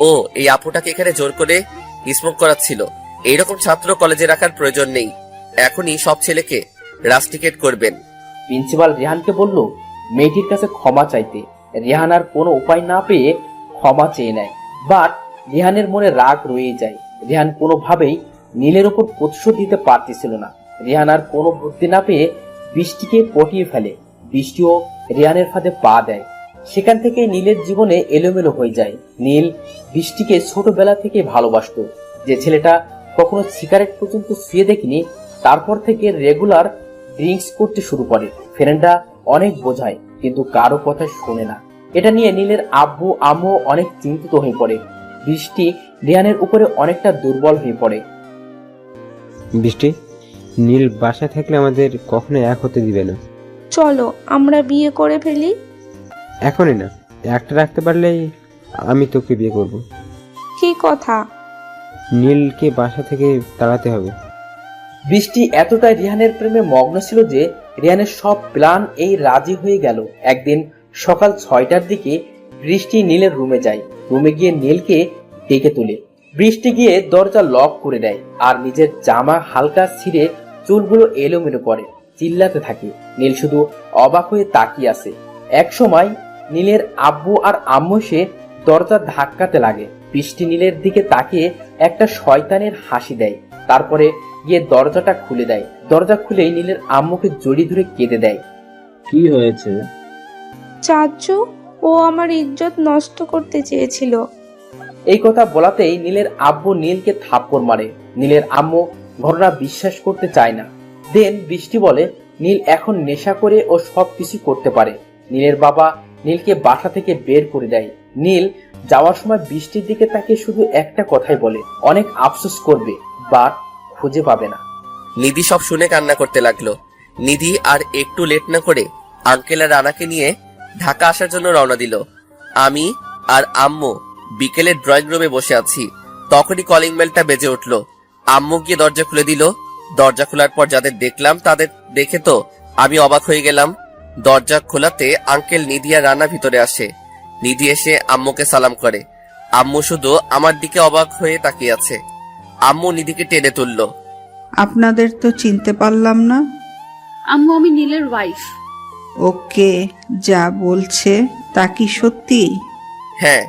ও এই আপুটাকে এখানে জোর করে স্মোক করাচ্ছিল। এইরকম ছাত্র কলেজে রাখার প্রয়োজন নেই। এখনই সব ছেলেকে রাস্টিকেট করবেন। প্রিন্সিপাল রেহানকে বলল মেয়েটির কাছে ক্ষমা চাইতে। রেহান আর কোনো উপায় না পেয়ে ক্ষমা চেয়ে নেয়। বাট রেহানের মনে রাগ রয়ে যায়। রেহান কোনোভাবেই নীলের উপর প্রতিশোধ দিতে পারতেছিল না। রেহান আর কোনো বুদ্ধি না পেয়ে বৃষ্টিকে পটিয়ে ফেলে। বৃষ্টিও রেহানের ফাঁদে পা দেয়। সেখান থেকে নীলের জীবনে এলোমেলো হয়ে যায়। নীল বৃষ্টিকে ছোটবেলা থেকে ভালোবাসতো। যে ছেলেটা কখনো সিগারেট পর্যন্ত শুয়ে দেখিনি, তারপর থেকে রেগুলার ড্রিঙ্কস করতে শুরু করে। ফ্রেন্ডরা অনেক বোঝায়, কিন্তু কারো কথা শোনে না। এটা নিয়ে নীলের আব্বু আম্মু অনেক চিন্তিত হয়ে পড়ে। বৃষ্টি রেহানের উপরে অনেকটা দুর্বল হয়ে পড়ে। বৃষ্টি, নীল বাসায় থাকলে আমাদের কখনো এক হতে দিবে না। চলো আমরা বিয়ে করে ফেলি। এখনই না, একটা রাখতে পারলেই আমি তোকে বিয়ে করব। কি কথা? নীলকে বাসা থেকে তাড়াতে হবে। বৃষ্টি এতটাই রিহানের প্রেমে মগ্ন ছিল যে রিহানের সব প্ল্যান এই রাজি হয়ে গেল। একদিন সকাল 6টার দিকে বৃষ্টি নীলের রুমে যায়। রুমে গিয়ে নীলকে ডেকে তোলে। বৃষ্টি গিয়ে দরজা লক করে দেয় আর নিজের জামা হালকা ছিঁড়ে চুলগুলো এলোমেলো করে চিল্লাতে থাকে। নীল শুধু অবাক হয়ে তাকিয়ে আছে। এক সময় নীলের আব্বু আর আম্মু এসে দরজা ধাক্কাতে লাগে। বৃষ্টি নীলের দিকে তাকিয়ে একটা শয়তানের হাসি দেয়, তারপরে গিয়ে দরজাটা খুলে দেয়। দরজা খুলেই নীলের আম্মুকে জড়িয়ে ধরে কেঁদে দেয়। কি হয়েছে? চাচু, ও আমার ইজ্জত নষ্ট করতে চেয়েছিল। এই কথা বলাতেই নীলের আব্বু নীলকে থাপ্পড় মারে। নীলের আম্মু ঘটনা বিশ্বাস করতে চায় না। দেন বৃষ্টি বলে নীল এখন নেশা করে ও সবকিছু করতে পারে। নীলের বাবা নীলকে বাসা থেকে বের করে দেয়। নীল যাওয়ার সময় বৃষ্টির দিকে তাকে শুধু একটা কথাই বলে, অনেক আফসোস করবে, বাট খুঁজে পাবে না। নিধি সব শুনে কান্না করতে লাগলো। নিধি আর একটু লেট না করে আঙ্কেল আর রানাকে নিয়ে ঢাকা আসার জন্য রওনা দিল। আমি আর আম্মু বিকেলে ড্রয়িং রুমে বসে আছি। তখনই কলিং বেলটা বেজে উঠল। আম্মু গিয়ে দরজা খুলে দিল। দরজা খোলার পর যাদের দেখলাম তাদের দেখে তো আমি অবাক হয়ে গেলাম। দরজা খোলাতে আঙ্কেল, নিধি আর রানা ভিতরে আসে। নিধি এসে আম্মুকে সালাম করে। আম্মু শুধু আমার দিকে অবাক হয়ে তাকিয়ে আছে। আম্মু নিধিকে টেনে তুলল। আপনাদের তো চিনতে পারলাম না। আম্মু, আমি নীলের ওয়াইফ। ওকে, যা বলছে তা কি সত্যি? হ্যাঁ।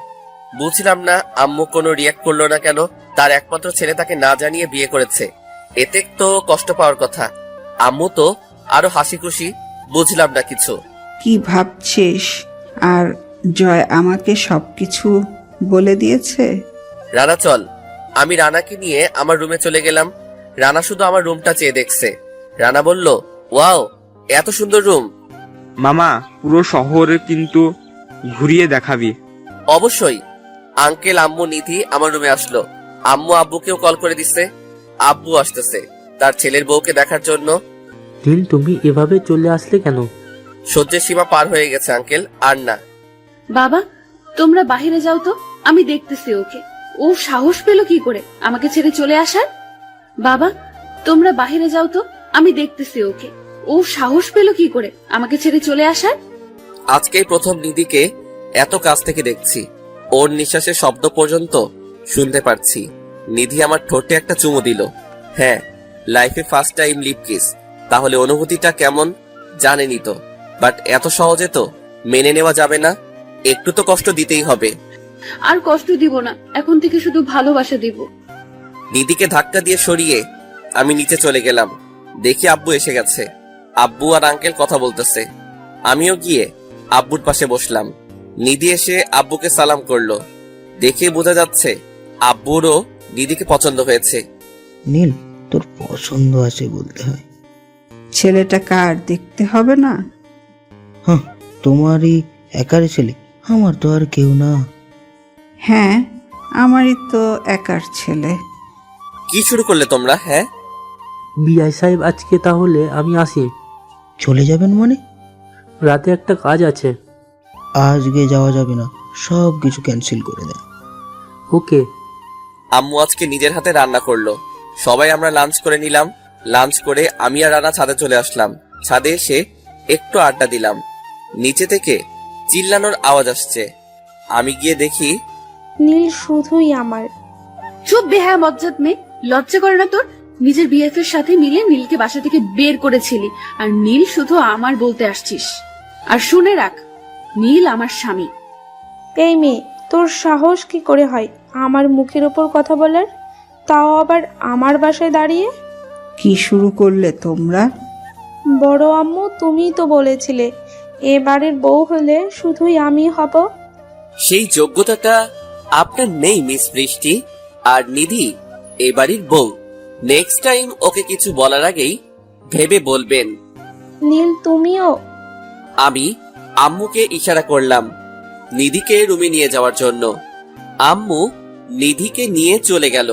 বুঝলাম না আম্মু কোনো রিয়াক্ট করলো না কেন। তার একমাত্র ছেলে তাকে না জানিয়ে বিয়ে করেছে, এতে তো কষ্ট পাওয়ার কথা। আম্মু তো আরো হাসি খুশি। বুঝলাম না কিছু। কি ভাবছিস? আর জয় আমাকে সবকিছু বলে দিয়েছে। রানা চল। আমি রানাকে নিয়ে আমার রুমে চলে গেলাম। রানা শুধু আমার রুমটা চেয়ে দেখছে। রানা বলল, ওয়াও, এত সুন্দর রুম। মামা, পুরো শহরে কিন্তু ঘুরিয়ে দেখাবি। অবশ্যই। আঙ্কেল, আম্মু, নিধি আমার রুমে আসলো। আম্মু আব্বুকেও কল করে দিচ্ছে। আব্বু আসতেছে তার ছেলের বউকে দেখার জন্য। নীল, তুমি এভাবে চলে আসলে কেন? সহ্যের সীমা পার হয়ে গেছে আঙ্কেল, আর না। বাবা, তোমরা বাহিরে যাও তো, আমি দেখতেছি ওকে। ও সাহস পেল কি করে আমাকে ছেড়ে চলে আসার? বাবা, তোমরা বাহিরে যাও তো, আমি দেখতেছি ওকে। ও সাহস পেল কি করে আমাকে ছেড়ে চলে আসার? আজকেই প্রথম নিধিকে এত কাছ থেকে দেখছি। ওর নিঃশ্বাসের শব্দ পর্যন্ত শুনতে পারছি। নিধি আমার ঠোঁটে একটা চুমু দিল। হ্যাঁ, লাইফে ফার্স্ট টাইম লিপ কিস, তাহলে অনুভূতিটা কেমন জানেনই তো। বাট এত সহজে তো মেনে নেওয়া যাবে না, একটু তো কষ্ট দিতেই হবে। আর কষ্ট দিব না, এখন থেকে শুধু ভালোবাসা দিব। নিধিকে ধাক্কা দিয়ে সরিয়ে আমি নিচে চলে গেলাম। দেখি আব্বু এসে গেছে। আব্বু আর আঙ্কেল কথা বলতেছে। আমিও গিয়ে আব্বুর পাশে বসলাম। নিধি এসে আব্বুকে সালাম করলো। দেখে বোঝা যাচ্ছে আব্বুরও নিধিকে পছন্দ হয়েছে। নীল, তোর পছন্দ আছে বলতে হয়। ছেলেটা কার দেখতে হবে না? হ্যাঁ, তোমারই একারই ছেলে, আমার তো আর কেউ না। হ্যাঁ, আমারই তো একার ছেলে। কি শুরু করলে তোমরা? হ্যাঁ, বিআই সাহেব, আজকে তাহলে আমি আসি। চলে যাবেন মানে? রাতে একটা কাজ আছে। আজকে যাওয়া যাবে না, সব কিছু ক্যান্সেল করে দেন। ওকে। আম্মু আজকে নিজের হাতে রান্না করলো। সবাই আমরা লাঞ্চ করে নিলাম। লাঞ্চ করে আমি আর রানা ছাদে চলে আসলাম। ছাদে এসে একটু আড্ডা দিলাম। নিচে থেকে চিল্লানোর আওয়াজ আসছে। আমি গিয়ে দেখি নীল শুধুই আমার। চুপ বেহায়া মজ্জাত মেয়ে, লজ্জা করে না তোর? নিজের বিএফের সাথে মিলে নীলকে বাসা থেকে বের করেছিলি, আর নীল শুধু আমার বলতে আসছিস। আর শুনে রাখ, নীল আমার স্বামী। এই মেয়ে, তোর সাহস কি করে হয় আমার মুখের ওপর কথা বলার, তাও আবার আমার বাসায় দাঁড়িয়ে? কি শুরু করলে তোমরা? বড় আম্মু, তুমিই তো বলেছিলে এ বাড়ির বউ হলে শুধুই আমি হব। সেই যোগ্যতাটা আপনার নেই মিস বৃষ্টি। আর নিধি এ বাড়ির বউ। নেক্সট টাইম ওকে কিছু বলার আগেই ভেবে বলবেন। নীল, তুমিও? আমি আম্মুকে ইশারা করলাম নিধিকে রুমে নিয়ে যাওয়ার জন্য। আম্মু নিধিকে নিয়ে চলে গেল।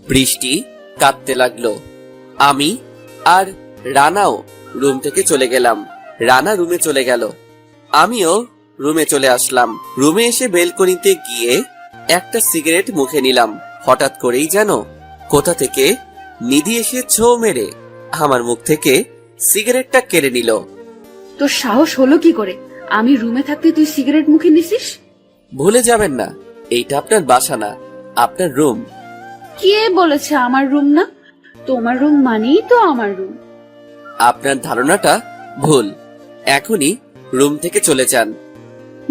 বৃষ্টি কাঁদতে লাগলো। আমি আর রানাও রুম থেকে চলে গেলাম। রানা রুমে চলে গেল, আমিও রুমে চলে আসলাম। রুমে এসে বেলকনিতে গিয়ে একটা সিগারেট মুখে নিলাম। হঠাৎ করেই যেন কোথা থেকে নিধি এসে ছো মেরে আমার মুখ থেকে সিগারেটটা কেড়ে নিল। তোর সাহস হলো কি করে? আমি রুমে থাকতে তুই সিগারেট মুখে নিছিস? ভুলে যাবেন না, এইটা আপনার বাসা না, আপনার রুম। কে বলেছে আমার রুম না? তোমার রুম মানেই তো আমার রুম। আপনার ধারণাটা ভুল। এখনই রুম থেকে চলে যান।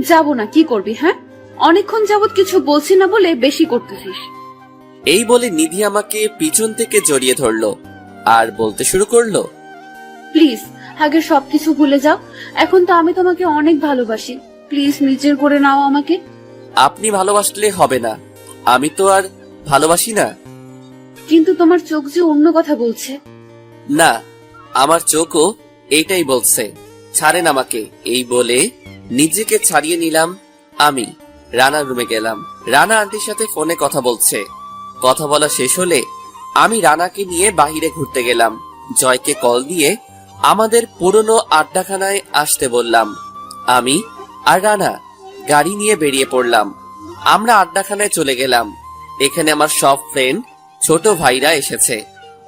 যাব না, কি করবি? হ্যাঁ, অনেকক্ষণ যাবত কিছু বলছি না বলে বেশি করতেছিস। এই বলে নিধি আমাকে পিছন থেকে জড়িয়ে ধরলো আর বলতে শুরু করলো, প্লিজ আগে সবকিছু ভুলে যাও। এখন তো আমি তোমাকে অনেক ভালোবাসি, প্লিজ নিজের করে নাও আমাকে। আপনি ভালোবাসলে হবে না, আমি তো আর ভালোবাসি না। কিন্তু তোমার চোখ যে অন্য কথা বলছে। না, আমার চোখও এইটাই বলছে। ছাড়েন আমাকে। এই বলে নিজেকে ছাড়িয়ে নিলাম। আমি রানার রুমে গেলাম। রানা আন্টির সাথে ফোনে কথা বলছে। কথা বলা শেষ হলে আমি রানাকে নিয়ে বাহিরে ঘুরতে গেলাম। জয়কে কল দিয়ে আমাদের পুরনো আড্ডাখানায় আসতে বললাম। আমি আর রানা গাড়ি নিয়ে বেরিয়ে পড়লাম। আমরা আড্ডাখানায় চলে গেলাম। এখানে আমার সব ফ্রেন্ড, ছোট ভাইরা এসেছে।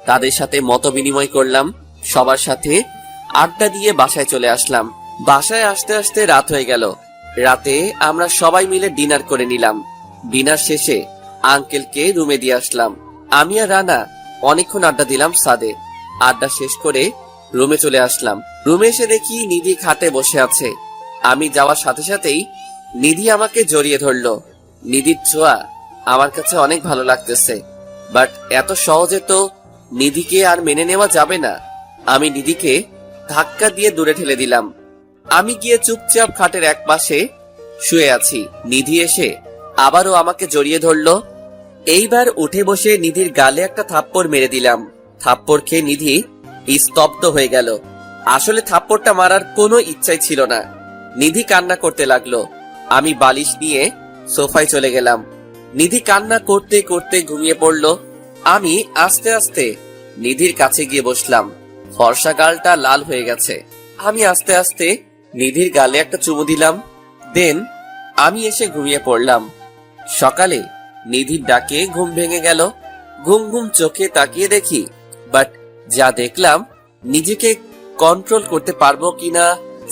তাদের সাথে মত বিনিময় করলাম। সবার সাথে আড্ডা দিয়ে বাসায় চলে আসলাম। বাসায় আসতে আসতে রাত হয়ে গেল। রাতে আমরা সবাই মিলে ডিনার করে নিলাম। ডিনার শেষে আঙ্কেলকে রুমে দিয়ে আসলাম। আমি আর রানা অনেকক্ষণ আড্ডা দিলাম ছাদে। আড্ডা শেষ করে রুমে চলে আসলাম। রুমে এসে দেখি নিধি খাটে বসে আছে। আমি যাওয়ার সাথে সাথেই নিধি আমাকে জড়িয়ে ধরলো। নিধির ছোঁয়া আমার কাছে অনেক ভালো লাগতেছে। বাট এত সহজে তো নিধিকে আর মেনে নেওয়া যাবে না। আমি নিধিকে ধাক্কা দিয়ে দূরে ঠেলে দিলাম। আমি গিয়ে চুপচাপ খাটের এক পাশে শুয়ে আছি। নিধি এসে আবারও আমাকে জড়িয়ে ধরলো। এইবার উঠে বসে নিধির গালে একটা থাপ্পড় মেরে দিলাম। থাপ্পড় খেয়ে নিধি স্তব্ধ হয়ে গেল। আসলে থাপ্পড়টা মারার কোনো ইচ্ছাই ছিল না। নিধি কান্না করতে লাগলো। আমি বালিশ নিয়ে সোফায় চলে গেলাম। নিধি কান্না করতে করতে ঘুমিয়ে পড়লো। আমি আস্তে আস্তে নিধির কাছে গিয়ে বসলাম। ফর্সা গালটা লাল হয়ে গেছে। আমি আস্তে আস্তে নিধির গালে একটা চুমু দিলাম। দেন আমি এসে ঘুমিয়ে পড়লাম। সকালে নিধির ডাকে ঘুম ভেঙে গেল। ঘুম ঘুম চোখে তাকিয়ে দেখি, বাট যা দেখলাম নিজেকে কন্ট্রোল করতে পারবো কিনা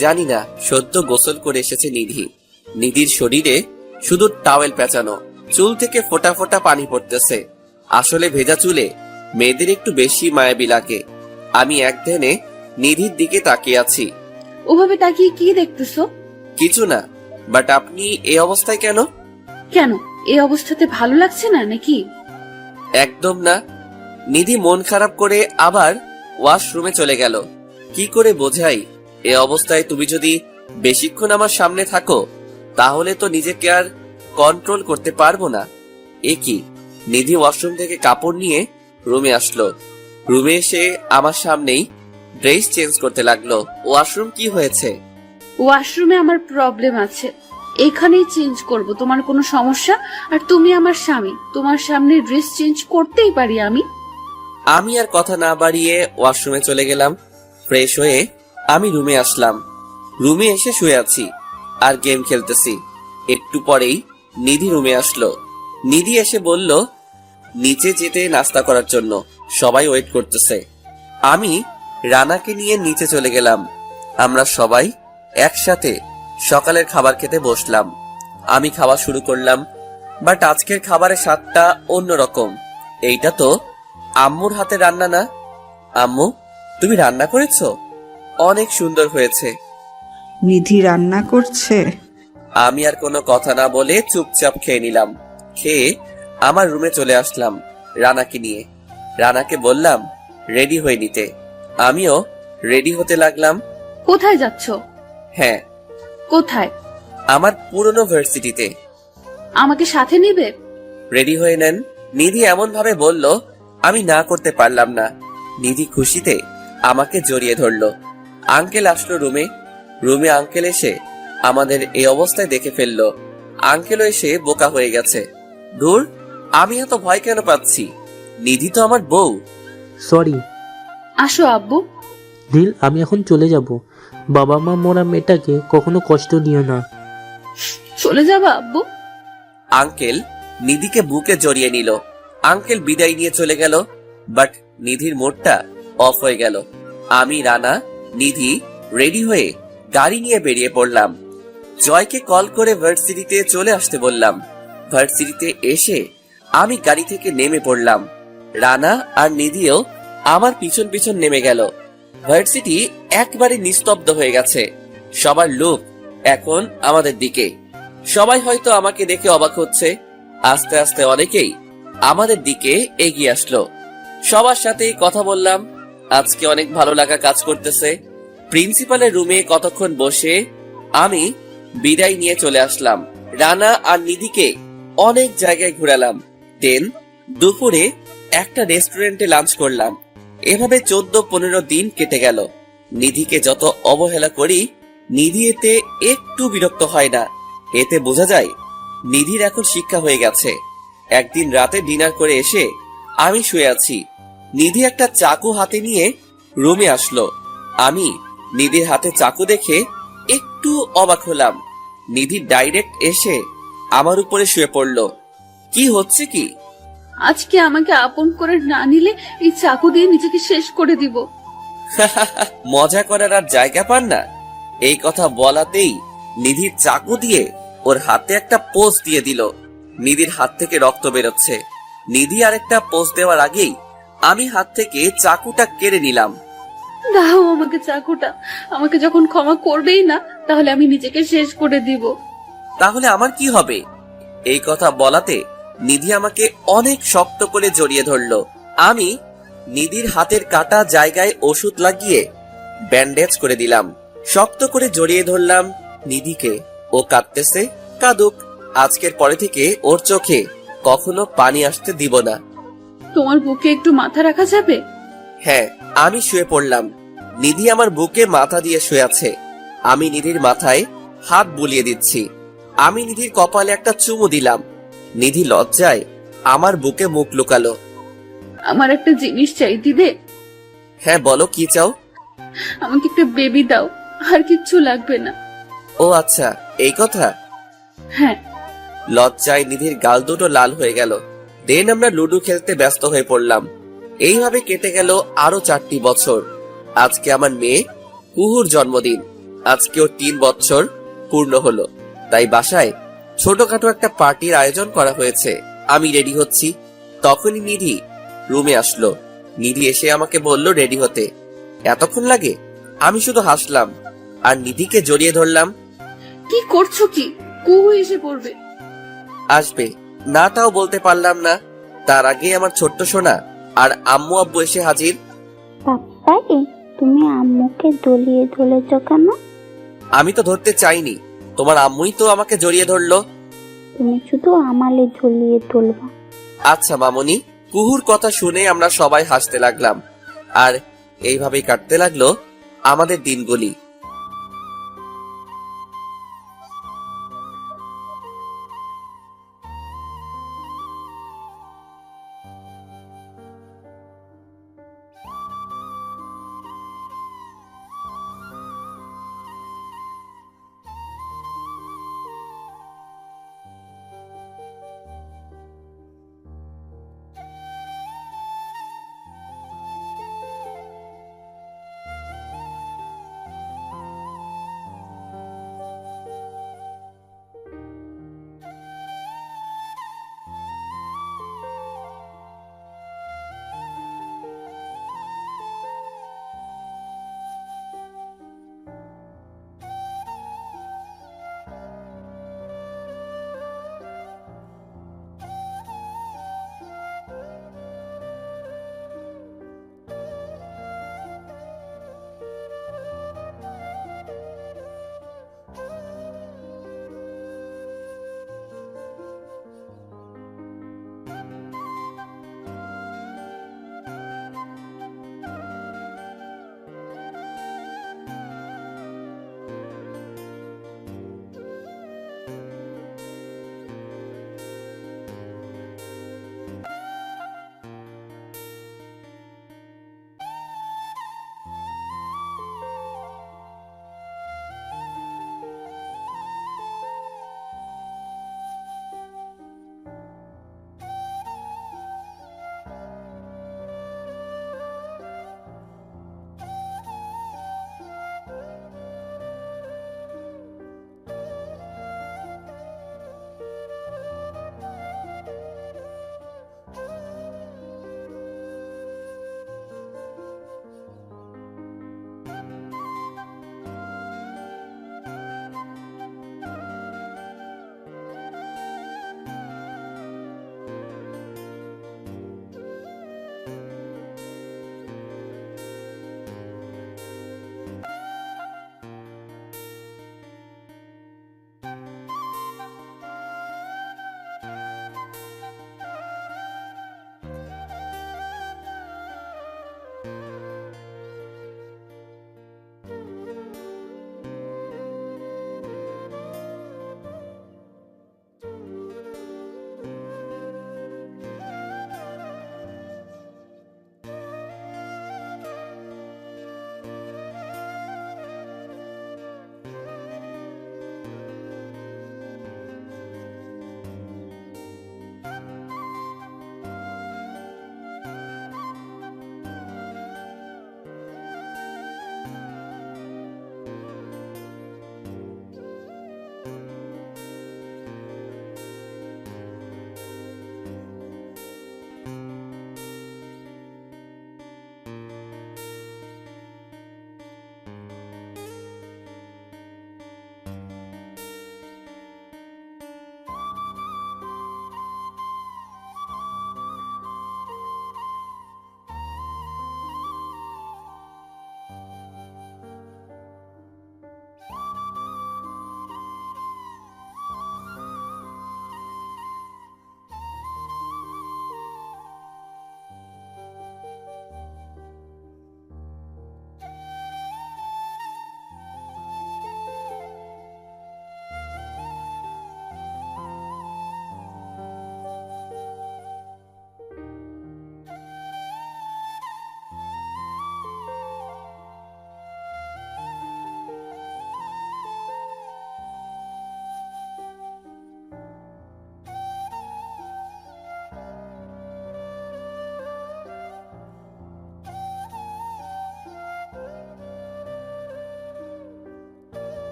জানি না। সদ্য গোসল করে এসেছে নিধি। নিধির শরীরে শুধু টাওয়েল পেঁচানো, চুল থেকে ফোঁটা ফোঁটা পানি পড়তেছে। আসলে ভেজা চুলে মেয়েদের একটু বেশি মায়াবী লাগে। আমি এক ধ্যানে নিধির দিকে তাকিয়ে আছি। ওভাবে তাকিয়ে কি দেখতেছো? কিছু না, বাট আপনি এই অবস্থায় কেন? কেন, এই অবস্থাতে ভালো লাগছে না নাকি? একদম না। নিধি মন খারাপ করে আবার ওয়াশরুমে চলে গেল। কি করে বোঝাই, এ অবস্থায় তুমি যদি বেশিক্ষণ আমার সামনে থাকো তাহলে তো নিজেকে আর কন্ট্রোল করতে পারবো না। এ কি, নিধি ওয়াশরুম থেকে কাপড় নিয়ে রুমে আসলো। রুমে এসে আমার সামনেই ড্রেস চেঞ্জ করতে লাগলো। ওয়াশরুম কি হয়েছে? ওয়াশরুমে আমার প্রবলেম আছে, এখানেই চেঞ্জ করব। তোমার কোনো সমস্যা? আর তুমি আমার স্বামী, তোমার সামনে ড্রেস চেঞ্জ করতেই পারি আমি। আমি আর কথা না বাড়িয়ে ওয়াশরুমে চলে গেলাম। ফ্রেশ হয়ে আমি রুমে আসলাম। রুমে এসে শুয়ে আছি আর গেম খেলতেছি। একটু পরেই নিধি রুমে আসলো। নিধি এসে বলল নিচে যেতে নাস্তা করার জন্য, সবাই ওয়েট করতেছে। আমি রানাকে নিয়ে নিচে চলে গেলাম। আমরা সবাই একসাথে সকালের খাবার খেতে বসলাম। আমি খাওয়া শুরু করলাম, বাট আজকের খাবারের স্বাদটা অন্যরকম। এইটা তো আম্মুর হাতে রান্না না। আম্মু, তুমি রান্না করেছো? অনেক সুন্দর হয়েছে। নিধি রান্না করছে? আমি আর কোনো কথা না বলে চুপচাপ খেয়ে নিলাম। খেয়ে আমার রুমে চলে আসলাম রানাকে নিয়ে। রানাকে বললাম রেডি হয়ে নিতে। আমিও রেডি হতে লাগলাম। কোথায় যাচ্ছ? হ্যাঁ, কোথায়? আমার পুরনো ভার্সিটিতে। আমাকে সাথে নিবে? রেডি হয়ে নেন। নিধি এমন ভাবে বলল আমি না করতে পারলাম না। নিধি খুশিতে আমাকে জড়িয়ে ধরলো। আঙ্কেল আসলো রুমে। রুমে আঙ্কেল এসে আমাদের এই অবস্থায় দেখে ফেললো। আঙ্কেলও এসে বোকা হয়ে গেছে। ধুর, আমি এত ভয় কেন পাচ্ছি? নিধি তো আমার বউ। সরি। আসো আব্বু। নীল, আমি এখন চলে যাব। বাবা মা মরা মেয়েটাকে কখনো কষ্ট দিও না। চলে যাবা আব্বু? আঙ্কেল নিধিকে বুকে জড়িয়ে নিল। আঙ্কেল বিদায় নিয়ে চলে গেল, বাট নিধির মোডটা অফ হয়ে গেল। আমি, রানা, নিধি রেডি হয়ে গাড়ি নিয়ে বেরিয়ে পড়লাম। জয়কে কল করে ভার্সিটিতে চলে আসতে বললাম। ভার্সিটিতে এসে আমি গাড়ি থেকে নেমে পড়লাম। রানা আর নিধিও আমার পিছন পিছন নেমে গেল। ভার্সিটি একবারে নিস্তব্ধ হয়ে গেছে। সবার লোক এখন আমাদের দিকে। সবাই হয়তো আমাকে দেখে অবাক হচ্ছে। আস্তে আস্তে অনেকেই আমাদের দিকে এগিয়ে আসলো। সবার সাথেই কথা বললাম। আজকে অনেক ভালো লাগা কাজ করতেছে। প্রিন্সিপালের রুমে কতক্ষণ বসে আমি বিদায় নিয়ে চলে আসলাম। রানা আর নিধিকে অনেক জায়গায় ঘুরালাম। দেন দুপুরে একটা রেস্টুরেন্টে লাঞ্চ করলাম। এভাবে 14-15 দিন কেটে গেল। নিধিকে যত অবহেলা করি, নিধি এতে একটু বিরক্ত হয় না। এতে বোঝা যায় নিধির এখন শিক্ষা হয়ে গেছে। একদিন রাতে ডিনার করে এসে আমি শুয়ে আছি। নিধি একটা চাকু হাতে নিয়ে রুমে আসলো। আমি নিধির হাতে চাকু দেখে একটু অবাক হলাম। নিধি ডাইরেক্ট এসে আমার উপরে শুয়ে পড়ল। কি হচ্ছে কি? আজকে আমাকে আপন করে না নিলে এই চাকু দিয়ে নিজেকে শেষ করে দিব। মজা করার আর জায়গা পান না। এই কথা বলাতেই নিধির চাকু দিয়ে ওর হাতে একটা পোজ দিয়ে দিল। নিধির হাত থেকে রক্ত বেরোচ্ছে। নিধি আরেকটা পোজ দেওয়ার আগেই আমি হাত থেকে চাকুটা কেড়ে নিলাম। দাও আমাকে চাকুটা। আমাকে যখন ক্ষমা করবেই না, তাহলে আমি নিজেকে শেষ করে দিব। তাহলে আমার কি হবে? এই কথা বলাতে নিধি আমাকে অনেক শক্ত করে জড়িয়ে ধরলো। আমি নিধির হাতের কাটা জায়গায় ওষুধ লাগিয়ে ব্যান্ডেজ করে দিলাম। শক্ত করে জড়িয়ে ধরলাম নিধিকে। ও কাঁদতেছে, কাঁদুক। আজকের পরে থেকে ওর চোখে কখনো পানি আসতে দিব না। তোমার বুকে একটু মাথা রাখা যাবে? হ্যাঁ, আমি শুয়ে পড়লাম। নিধি আমার বুকে মাথা দিয়ে শুয়ে আছে। আমি নিধির মাথায় হাত বুলিয়ে দিচ্ছি। আমি নিধির কপালে একটা চুমু দিলাম। নিধি লজ্জায় আমার বুকে মুখ লুকালো। আমার একটা জিনিস চাই, দিবে? হ্যাঁ, বলো কি চাও? আমাকে একটা বেবি দাও, আর কিচ্ছু লাগবে না। ও আচ্ছা, এই কথা? হ্যাঁ। লজ্জায় নিধির গাল দুটো লাল হয়ে গেল। দেন আমরা লুডো খেলতে ব্যস্ত হয়ে পড়লাম। এইভাবে কেটে গেল আরো 4টি বছর। আজকে আমার মেয়ে কুহুর জন্মদিন। আজকে ওর 3 বছর পূর্ণ হলো। তাই বাসায় ছোটখাটো একটা পার্টির আয়োজন করা হয়েছে। আমি রেডি হচ্ছি, তখনই নিধি রুমে আসলো। নিধি এসে আমাকে বলল রেডি হতে। এতক্ষণ লাগে? আমি শুধু হাসলাম আর নিধিকে জড়িয়ে ধরলাম। কি করছো কি? কুহু এসে পড়বে। আসবে না তাও বলতে পারলাম না, তার আগে আমার ছোট্ট সোনা আর আম্মু আব্বু এসে হাজির। পাপ্পাই, তুমি আম্মুকে দলিয়ে ধরেছ কেন? আমি তো ধরতে চাইনি, তোমার আম্মুই তো আমাকে জড়িয়ে ধরলো। তুমি শুধু আমালে ঝুলিয়ে তুলবা। আচ্ছা মামুনি। কুহুর কথা শুনে আমরা সবাই হাসতে লাগলাম আর এইভাবেই কাটতে লাগলো আমাদের দিনগুলি।